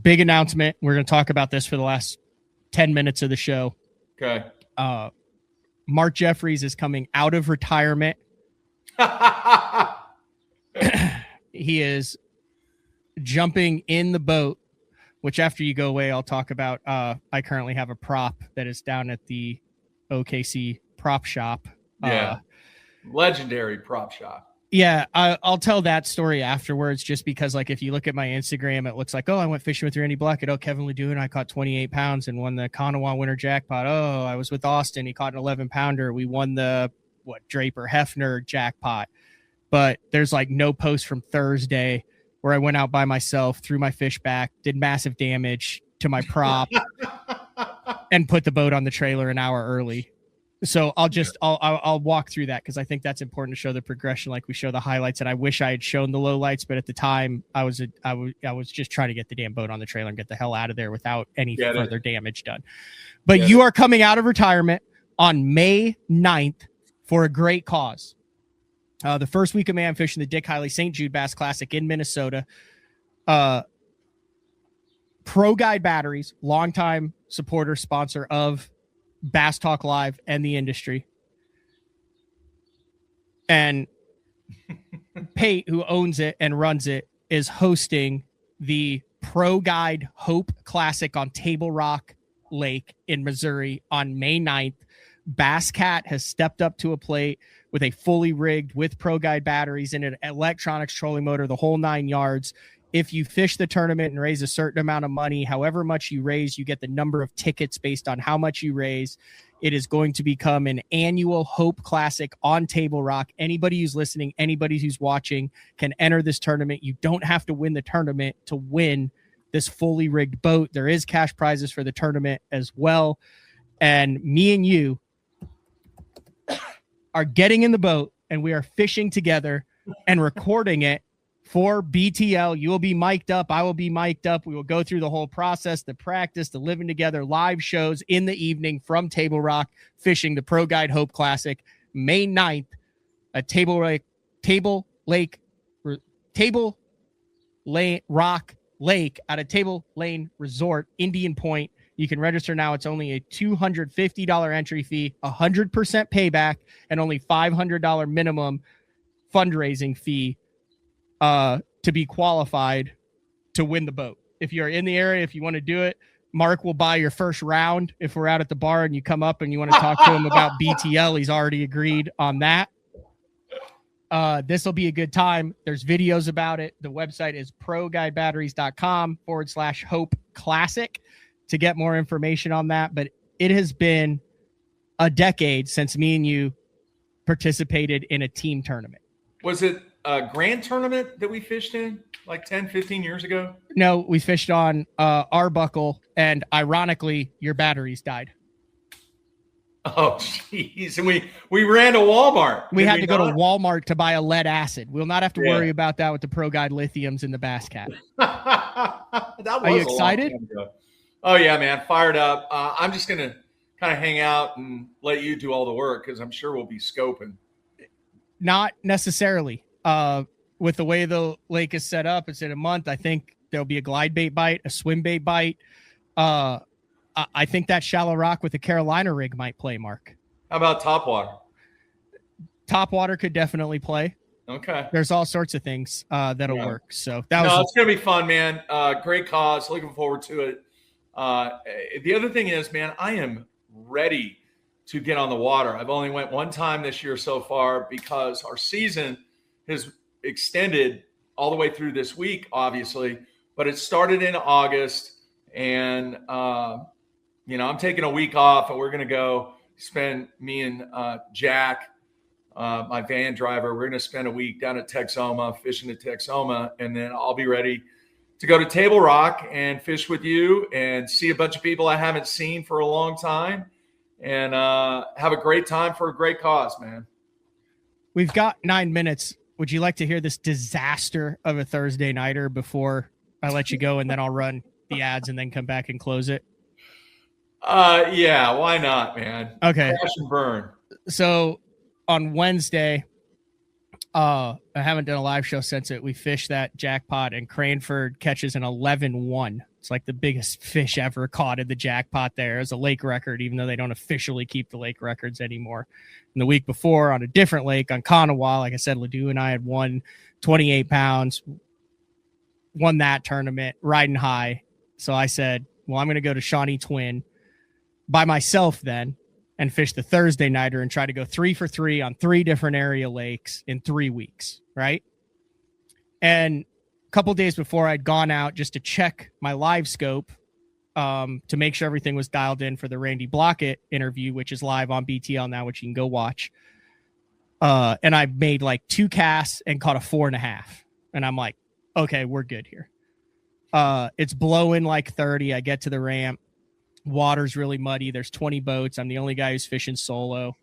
Big announcement. We're going to talk about this for the last 10 minutes of the show. Okay. Mark Jeffries is coming out of retirement. He is jumping in the boat, which after you go away, I'll talk about. I currently have a prop that is down at the OKC prop shop. Yeah. Legendary prop shop. Yeah, I'll tell that story afterwards, just because, like, if you look at my Instagram, it looks like, oh, I went fishing with Randy Blaukat. Oh, Kevin Ledoux and I caught 28 pounds and won the Kanawha winter jackpot. Oh, I was with Austin. He caught an 11-pounder. We won the, Draper Hefner jackpot. But there's, like, no post from Thursday where I went out by myself, threw my fish back, did massive damage to my prop, and put the boat on the trailer an hour early. So I'll walk through that, because I think that's important to show the progression, like we show the highlights. And I wish I had shown the lowlights, but at the time I was just trying to get the damn boat on the trailer and get the hell out of there without any further damage done. But you are coming out of retirement on May 9th for a great cause. The first week of May, I'm fishing the Dick Hiley St. Jude Bass Classic in Minnesota. Pro Guide Batteries, longtime supporter, sponsor of Bass Talk Live and the industry. And Pate, who owns it and runs it, is hosting the Pro Guide Hope Classic on Table Rock Lake in Missouri on May 9th. Bass Cat has stepped up to a plate with a fully rigged, with Pro Guide batteries and an electronics trolling motor, the whole 9 yards. If you fish the tournament and raise a certain amount of money, however much you raise, you get the number of tickets based on how much you raise. It is going to become an annual Hope Classic on Table Rock. Anybody who's listening, anybody who's watching can enter this tournament. You don't have to win the tournament to win this fully rigged boat. There is cash prizes for the tournament as well. And me and you are getting in the boat, and we are fishing together and recording it for BTL. You will be mic'd up. I will be mic'd up. We will go through the whole process, the practice, the living together, live shows in the evening from Table Rock, fishing the Pro Guide Hope Classic, May 9th at Table Rock Lake at a Table Lane Resort, Indian Point. You can register now. It's only a $250 entry fee, 100% payback, and only $500 minimum fundraising fee to be qualified to win the boat. If you're in the area, if you want to do it, Mark will buy your first round. If we're out at the bar and you come up and you want to talk to him about BTL, he's already agreed on that. This will be a good time. There's videos about it. The website is proguidebatteries.com/Hope Classic to get more information on that. But it has been a decade since me and you participated in a team tournament. Was it a grand tournament that we fished in like 10, 15 years ago? No, we fished on Arbuckle, and ironically, your batteries died. Oh, jeez. And we ran to Walmart. We had to go to Walmart to buy a lead acid. We'll not have to worry about that with the Pro Guide lithiums in the Bass Cat. Are you excited? Oh, yeah, man. Fired up. I'm just going to kind of hang out and let you do all the work, because I'm sure we'll be scoping. Not necessarily. With the way the lake is set up, it's in a month. I think there'll be a glide bait bite, a swim bait bite. I think that shallow rock with the Carolina rig might play, Mark. How about topwater? Topwater could definitely play. Okay. There's all sorts of things that'll work. So it's going to be fun, man. Great cause. Looking forward to it. The other thing is, man, I am ready to get on the water. I've only went one time this year so far, because our season has extended all the way through this week, obviously, but it started in August, and I'm taking a week off, and we're going to go spend, me and Jack, my van driver, we're going to spend a week down at Texoma, fishing at Texoma, and then I'll be ready to go to Table Rock and fish with you and see a bunch of people I haven't seen for a long time, and have a great time for a great cause, man. We've got 9 minutes. Would you like to hear this disaster of a Thursday nighter before I let you go, and then I'll run the ads and then come back and close it? Yeah, why not, man? Okay. Crash and burn. So on Wednesday, I haven't done a live show since it. We fished that jackpot, and Cranford catches an 11-1. It's like the biggest fish ever caught in the jackpot there. As a lake record, even though they don't officially keep the lake records anymore. And the week before on a different lake on Kanawha, like I said, Ledoux and I had won 28 pounds, won that tournament riding high. So I said, well, I'm going to go to Shawnee Twin by myself then and fish the Thursday nighter and try to go 3 for 3 on 3 different area lakes in 3 weeks. Right. And a couple days before, I'd gone out just to check my live scope to make sure everything was dialed in for the Randy Blaukat interview, which is live on BTL now, which you can go watch. And I made like 2 casts and caught a 4.5. And I'm like, okay, we're good here. It's blowing like 30. I get to the ramp. Water's really muddy. There's 20 boats. I'm the only guy who's fishing solo.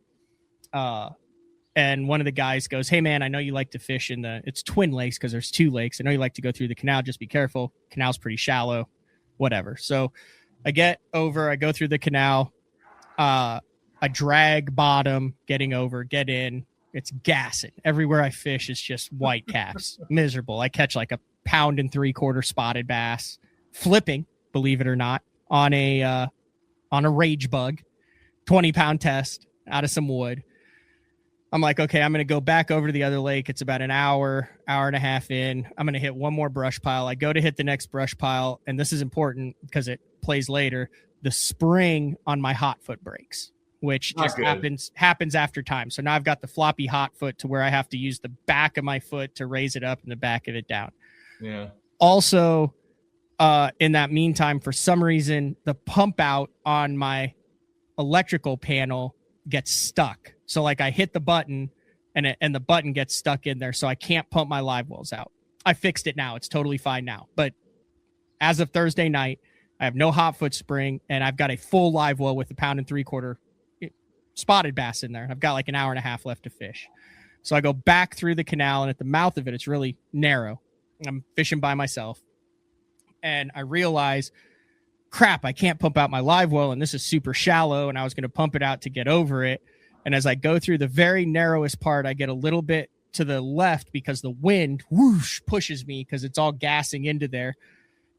And one of the guys goes, hey man, I know you like to fish in it's twin lakes because there's 2 lakes. I know you like to go through the canal. Just be careful. Canal's pretty shallow, whatever. So I get over, I go through the canal. I drag bottom, getting over, get in. It's gassing. Everywhere I fish is just white caps. Miserable. I catch like a 1 3/4 spotted bass, flipping, believe it or not, on a rage bug, 20-pound test out of some wood. I'm like, okay, I'm going to go back over to the other lake. It's about an hour and a half in. I'm going to hit one more brush pile. I go to hit the next brush pile, and this is important because it plays later. The spring on my hot foot breaks, which just happens after time. So now I've got the floppy hot foot to where I have to use the back of my foot to raise it up and the back of it down. Yeah. Also, in that meantime, for some reason, the pump out on my electrical panel gets stuck. So like I hit the button and the button gets stuck in there. So I can't pump my live wells out. I fixed it now. It's totally fine now. But as of Thursday night, I have no hot foot spring and I've got a full live well with a 1 3/4 spotted bass in there. I've got like an hour and a half left to fish. So I go back through the canal, and at the mouth of it, it's really narrow. I'm fishing by myself. And I realize, crap, I can't pump out my live well, and this is super shallow, and I was going to pump it out to get over it. And as I go through the very narrowest part, I get a little bit to the left because the wind whoosh pushes me because it's all gassing into there.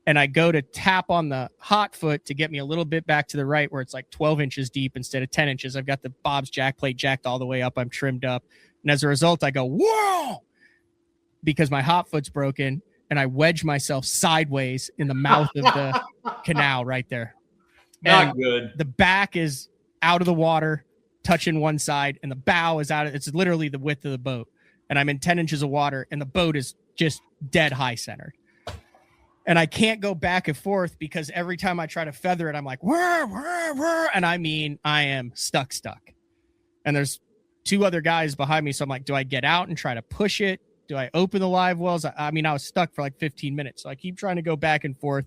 And I go to tap on the hot foot to get me a little bit back to the right where it's like 12 inches deep instead of 10 inches. I've got the Bob's jack plate jacked all the way up. I'm trimmed up. And as a result, I go, whoa, because my hot foot's broken. And I wedge myself sideways in the mouth of the canal right there. Not good. The back is out of the water, touching one side, and the bow is out. It's literally the width of the boat. And I'm in 10 inches of water, and the boat is just dead high centered. And I can't go back and forth because every time I try to feather it, I'm like, whir, whir, whir. And I mean, I am stuck. And there's 2 other guys behind me. So I'm like, do I get out and try to push it? Do I open the live wells? I mean, I was stuck for like 15 minutes. So I keep trying to go back and forth.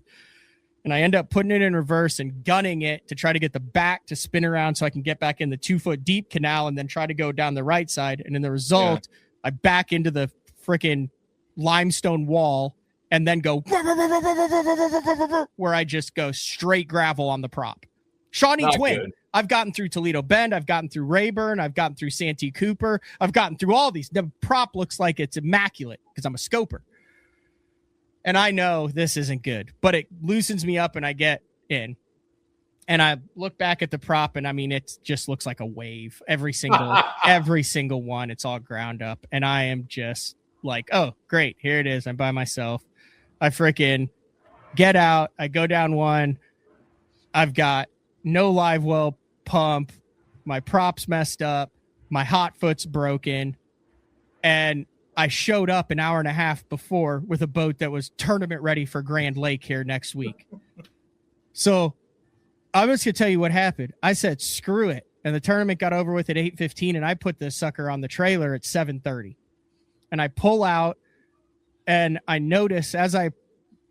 And I end up putting it in reverse and gunning it to try to get the back to spin around so I can get back in the 2-foot deep canal and then try to go down the right side. And in the result, I back into the freaking limestone wall and then go where I just go straight gravel on the prop. Shawnee Twin. Good. I've gotten through Toledo Bend. I've gotten through Rayburn. I've gotten through Santee Cooper. I've gotten through all these. The prop looks like it's immaculate because I'm a scoper. And I know this isn't good, but it loosens me up and I get in. And I look back at the prop and I mean, it just looks like a wave. Every single one. It's all ground up. And I am just like, oh, great. Here it is. I'm by myself. I freaking get out. I go down one. I've got no live well pump. My prop's messed up. My hot foot's broken. And I showed up an hour and a half before with a boat that was tournament ready for Grand Lake here next week. So I'm just going to tell you what happened. I said, screw it. And the tournament got over with at 8:15, and I put this sucker on the trailer at 7:30. And I pull out, and I notice as I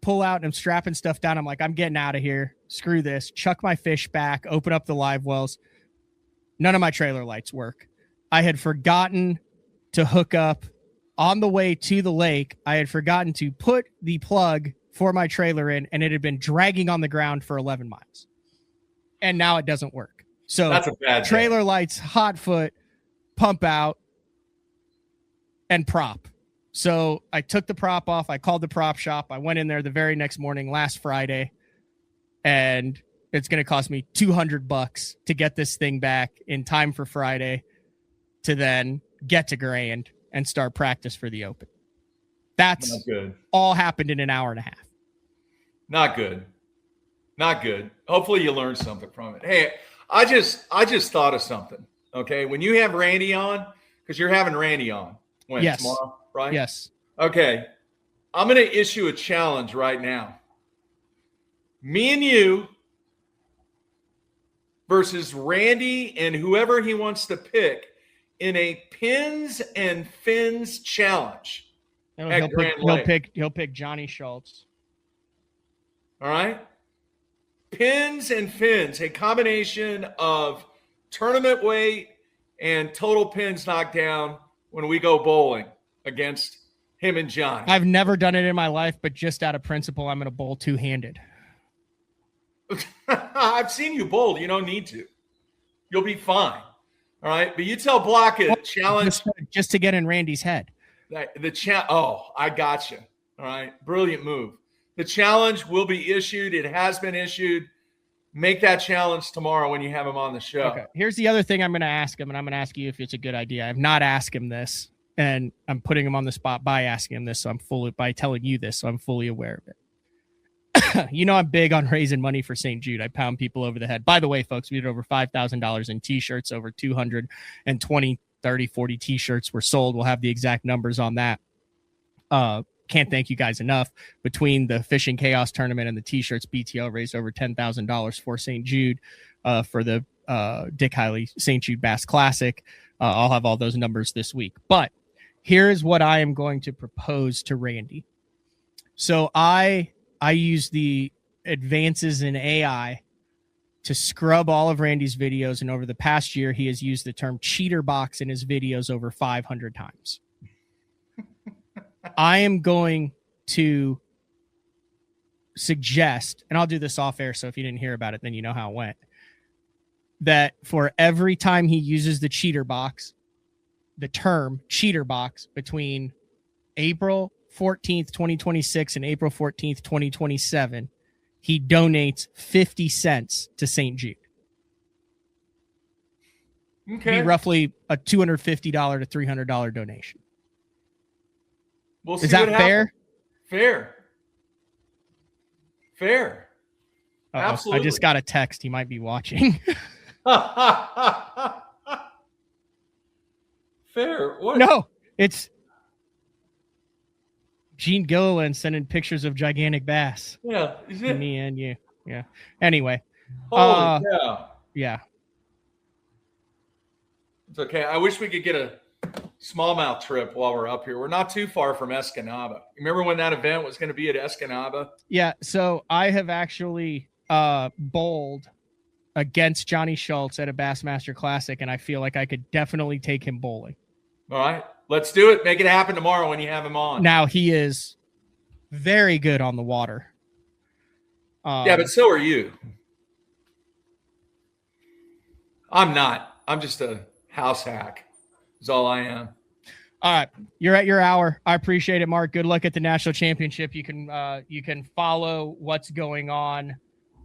pull out and I'm strapping stuff down, I'm like, I'm getting out of here. Screw this. Chuck my fish back, open up the live wells. None of my trailer lights work. I had forgotten to hook up on the way to the lake. I had forgotten to put the plug for my trailer in, and it had been dragging on the ground for 11 miles. And now it doesn't work. So that's a bad trailer lights, hot foot, pump out, and prop. So I took the prop off. I called the prop shop. I went in there the very next morning, last Friday, and it's going to cost me $200 to get this thing back in time for Friday to then get to Grand and start practice for the Open. That's not good. All happened in an hour and a half. Not good. Not good. Hopefully you learned something from it. Hey, I just thought of something. Okay. When you have Randy on, because you're having Randy on tomorrow, right? Yes. Okay. I'm going to issue a challenge right now. Me and you versus Randy and whoever he wants to pick in a pins and fins challenge. He'll pick Johnny Schultz. All right. Pins and fins, a combination of tournament weight and total pins knocked down when we go bowling against him and Johnny. I've never done it in my life, but just out of principle, I'm going to bowl two-handed. I've seen you bowl. You don't need to. You'll be fine. All right. But you tell Blaukat challenge. Just to get in Randy's head. I got you. All right. Brilliant move. The challenge will be issued. It has been issued. Make that challenge tomorrow when you have him on the show. Okay. Here's the other thing I'm going to ask him, and I'm going to ask you if it's a good idea. I've not asked him this, and I'm putting him on the spot by asking him this, by telling you this, so I'm fully aware of it. You know I'm big on raising money for St. Jude. I pound people over the head. By the way, folks, we did over $5,000 in T-shirts. Over 220, 30, 40 T-shirts were sold. We'll have the exact numbers on that. Can't thank you guys enough. Between the Fishing Chaos tournament and the T-shirts, BTL raised over $10,000 for St. Jude for the Dick Hiley St. Jude Bass Classic. I'll have all those numbers this week. But here is what I am going to propose to Randy. So I use the advances in AI to scrub all of Randy's videos. And over the past year, he has used the term cheater box in his videos over 500 times. I am going to suggest, and I'll do this off air, so if you didn't hear about it, then you know how it went, that for every time he uses the cheater box, the term cheater box, between April 14th, 2026 and April 14th, 2027, he donates 50 cents to St. Jude. Okay. Be roughly a $250 to $300 donation. We'll see. Is that fair? Fair. Absolutely. I just got a text. He might be watching. Fair. What? No, it's Gene Gilliland sending pictures of gigantic bass. Yeah. Is it? Me and you. Yeah. Anyway. Holy cow. Yeah. It's okay. I wish we could get a smallmouth trip while we're up here. We're not too far from Escanaba. Remember when that event was going to be at Escanaba? Yeah. So I have actually bowled against Johnny Schultz at a Bassmaster Classic, and I feel like I could definitely take him bowling. All right. Let's do it. Make it happen tomorrow when you have him on. Now, he is very good on the water. Yeah, but so are you. I'm not. I'm just a house hack. Is all I am. All right, you're at your hour. I appreciate it, Mark. Good luck at the national championship. You can follow what's going on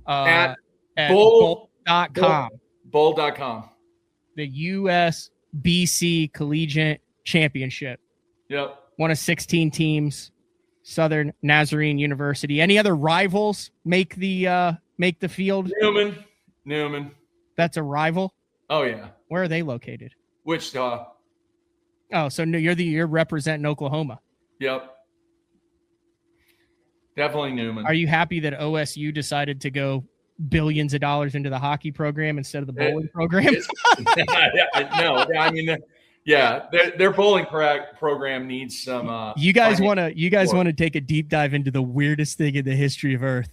at bowl.com. Bowl.com. The USBC Collegiate Championship. Yep. One of 16 teams. Southern Nazarene University. Any other rivals make the field? Newman. That's a rival? Oh yeah. Where are they located? Wichita. Oh, so you're representing Oklahoma. Yep. Definitely Newman. Are you happy that OSU decided to go billions of dollars into the hockey program instead of the bowling program? Their bowling program needs some. You guys want to take a deep dive into the weirdest thing in the history of Earth?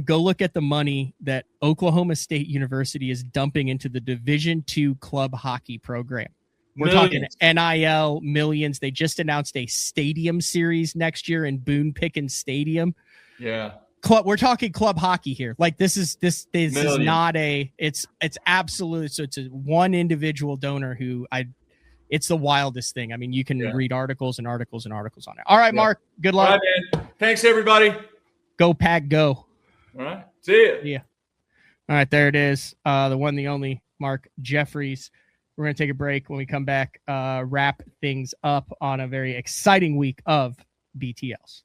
Go look at the money that Oklahoma State University is dumping into the Division II club hockey program. We're talking NIL millions. They just announced a stadium series next year in Boone Pickens Stadium. Yeah. We're talking club hockey here. Like this is not it's absolute. So it's a one individual donor who it's the wildest thing. I mean, you can read articles and articles and articles on it. All right, Mark, good luck. All right, man. Thanks, everybody. Go Pack, go. All right. See ya. Yeah. All right, there it is. The one, the only Mark Jeffries. We're going to take a break. When we come back, wrap things up on a very exciting week of BTLs.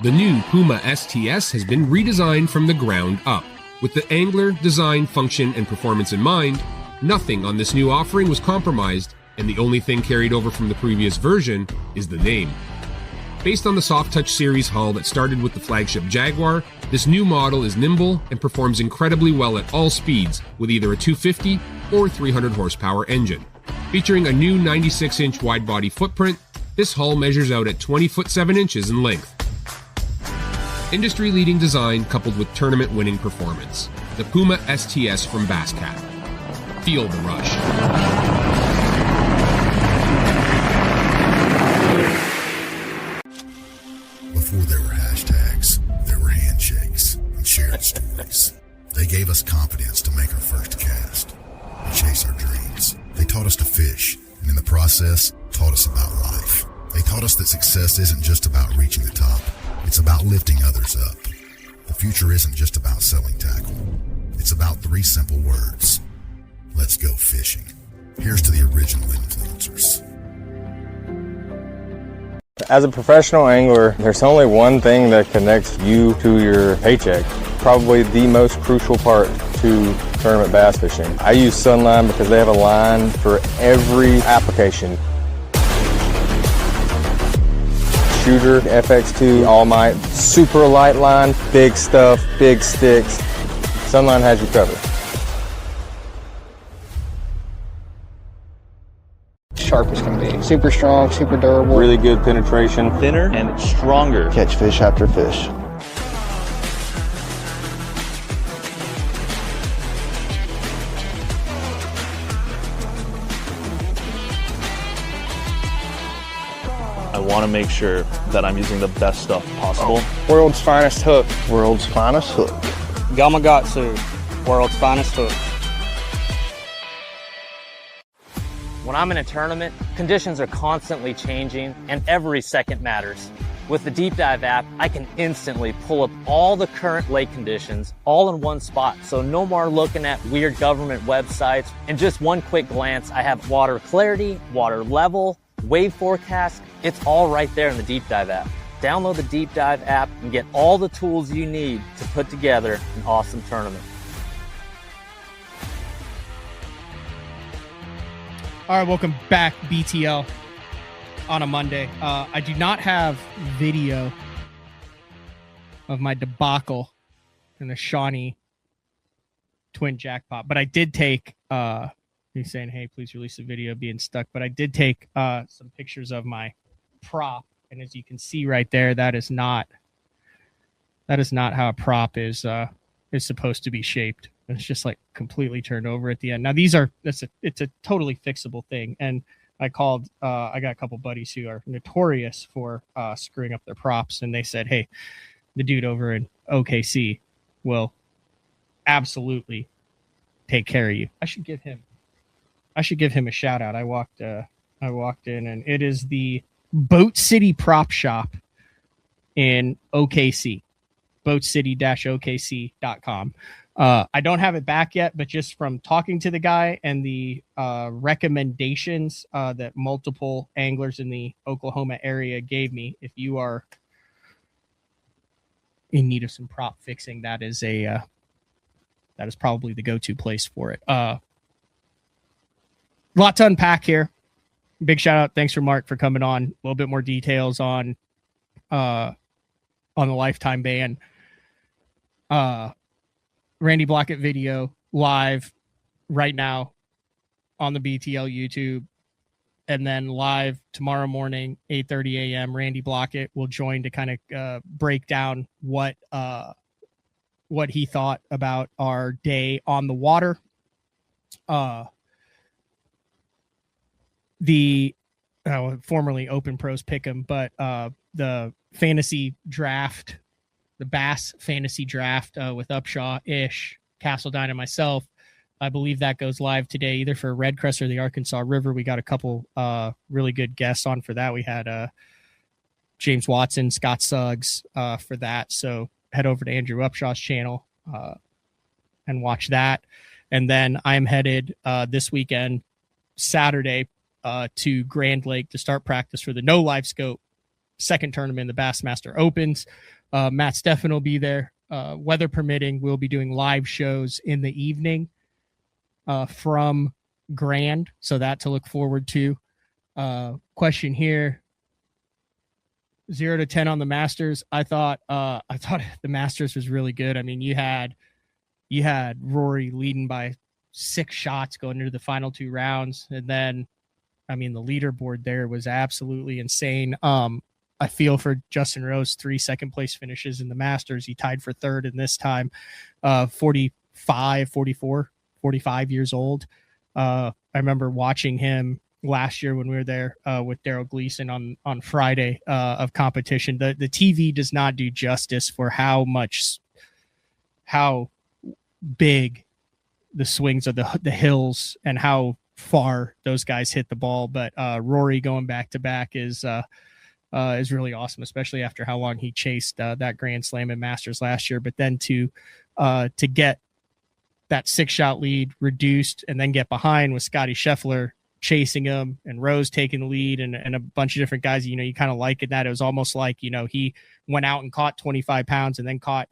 The new Puma STS has been redesigned from the ground up. With the angler, design, function, and performance in mind, nothing on this new offering was compromised, and the only thing carried over from the previous version is the name. Based on the Soft Touch series hull that started with the flagship Jaguar, this new model is nimble and performs incredibly well at all speeds with either a 250 or 300 horsepower engine. Featuring a new 96-inch wide-body footprint, this hull measures out at 20 foot 7 inches in length. Industry-leading design coupled with tournament-winning performance. The Puma STS from Basscat. Feel the rush. Before there were hashtags, there were handshakes and shared stories. They gave us confidence to make our first cast and chase our dreams. They taught us to fish, and in the process, taught us about life. They taught us that success isn't just about reaching the top. It's about lifting others up. The future isn't just about selling tackle. It's about 3 simple words. Let's go fishing. Here's to the original influencers. As a professional angler, there's only one thing that connects you to your paycheck. Probably the most crucial part to tournament bass fishing. I use Sunline because they have a line for every application. Shooter, FX2, All Might, super light line, big stuff, big sticks. Sunline has you covered. Sharp as can be. Super strong, super durable. Really good penetration. Thinner and stronger. Catch fish after fish. I want to make sure that I'm using the best stuff possible. World's finest hook. World's finest hook. Gamakatsu, world's finest hook. When I'm in a tournament, conditions are constantly changing and every second matters. With the Deep Dive app, I can instantly pull up all the current lake conditions all in one spot. So no more looking at weird government websites. In just one quick glance, I have water clarity, water level, wave forecast. It's all right there in the Deep Dive app. Download the Deep Dive app and get all the tools you need to put together an awesome tournament. All right, welcome back, BTL, on a Monday. I do not have video of my debacle in the Shawnee twin jackpot, but I did take, he's saying, hey, please release a video of being stuck, but I did take some pictures of my prop, and as you can see right there, that is not how a prop is supposed to be shaped. It's just like completely turned over at the end. Now it's a totally fixable thing. And I called, I got a couple buddies who are notorious for screwing up their props. And they said, hey, the dude over in OKC will absolutely take care of you. I should give him a shout out. I walked in, and it is the Boat City Prop Shop in OKC, boatcity-okc.com. I don't have it back yet, but just from talking to the guy and the recommendations that multiple anglers in the Oklahoma area gave me, if you are in need of some prop fixing, that is probably the go-to place for it. A lot to unpack here. Big shout out. Thanks for Mark for coming on. A little bit more details on the lifetime ban. Randy Blaukat video live right now on the BTL YouTube, and then live tomorrow morning, 8:30 a.m. Randy Blaukat will join to kind of break down what he thought about our day on the water. The formerly Open Pros Pick'em, but the fantasy draft, the Bass fantasy draft with Upshaw, Ish, Castledine, and myself I believe that goes live today, either for Red Crest or the Arkansas River. We got a couple really good guests on for that. We had James Watson, Scott Suggs for that. So head over to Andrew Upshaw's channel and watch that. And then I'm headed this weekend, Saturday, to Grand Lake to start practice for the No Live Scope second tournament, the Bassmaster Opens. Matt Steffen will be there. Weather permitting, we'll be doing live shows in the evening from Grand. So that to look forward to. Question here. 0 to 10 on the Masters. I thought the Masters was really good. I mean, you had Rory leading by 6 shots going into the final 2 rounds. And then, I mean, the leaderboard there was absolutely insane. I feel for Justin Rose, 3 second place finishes in the Masters. He tied for third in this time, 45 years old. I remember watching him last year when we were there with Daryl Gleason on Friday of competition. The TV does not do justice for how big the swings of the hills and how far those guys hit the ball. But Rory going back to back is really awesome, especially after how long he chased that Grand Slam and Masters last year. But then to get that 6-shot lead reduced and then get behind with Scotty Scheffler chasing him and Rose taking the lead and a bunch of different guys, you kind of liken that. It was almost like, he went out and caught 25 pounds and then caught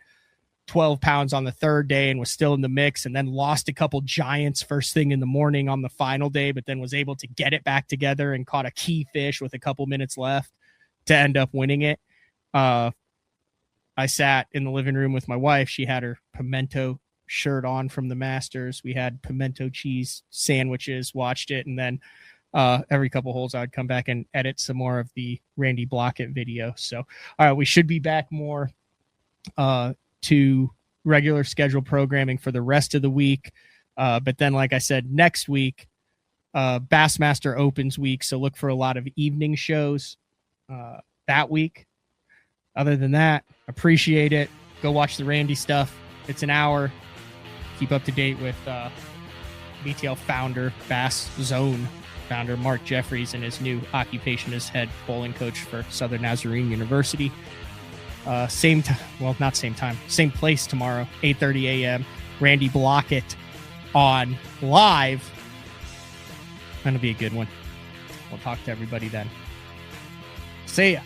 12 pounds on the third day and was still in the mix, and then lost a couple giants first thing in the morning on the final day, but then was able to get it back together and caught a key fish with a couple minutes left to end up winning it. I sat in the living room with my wife. She had her pimento shirt on from the Masters. We had pimento cheese sandwiches, watched it, and then every couple holes I'd come back and edit some more of the Randy Blaukat video. So, all right, we should be back more to regular schedule programming for the rest of the week. But then, like I said, next week, Bassmaster Opens week. So look for a lot of evening shows that week. Other than that, appreciate it. Go watch the Randy stuff. It's an hour. Keep up to date with BTL founder, Bass Zone founder Mark Jeffries, and his new occupation as head bowling coach for Southern Nazarene University. Same place tomorrow, 8:30 a.m. Randy Blaukat on live. Gonna be a good one. We'll talk to everybody then. See ya.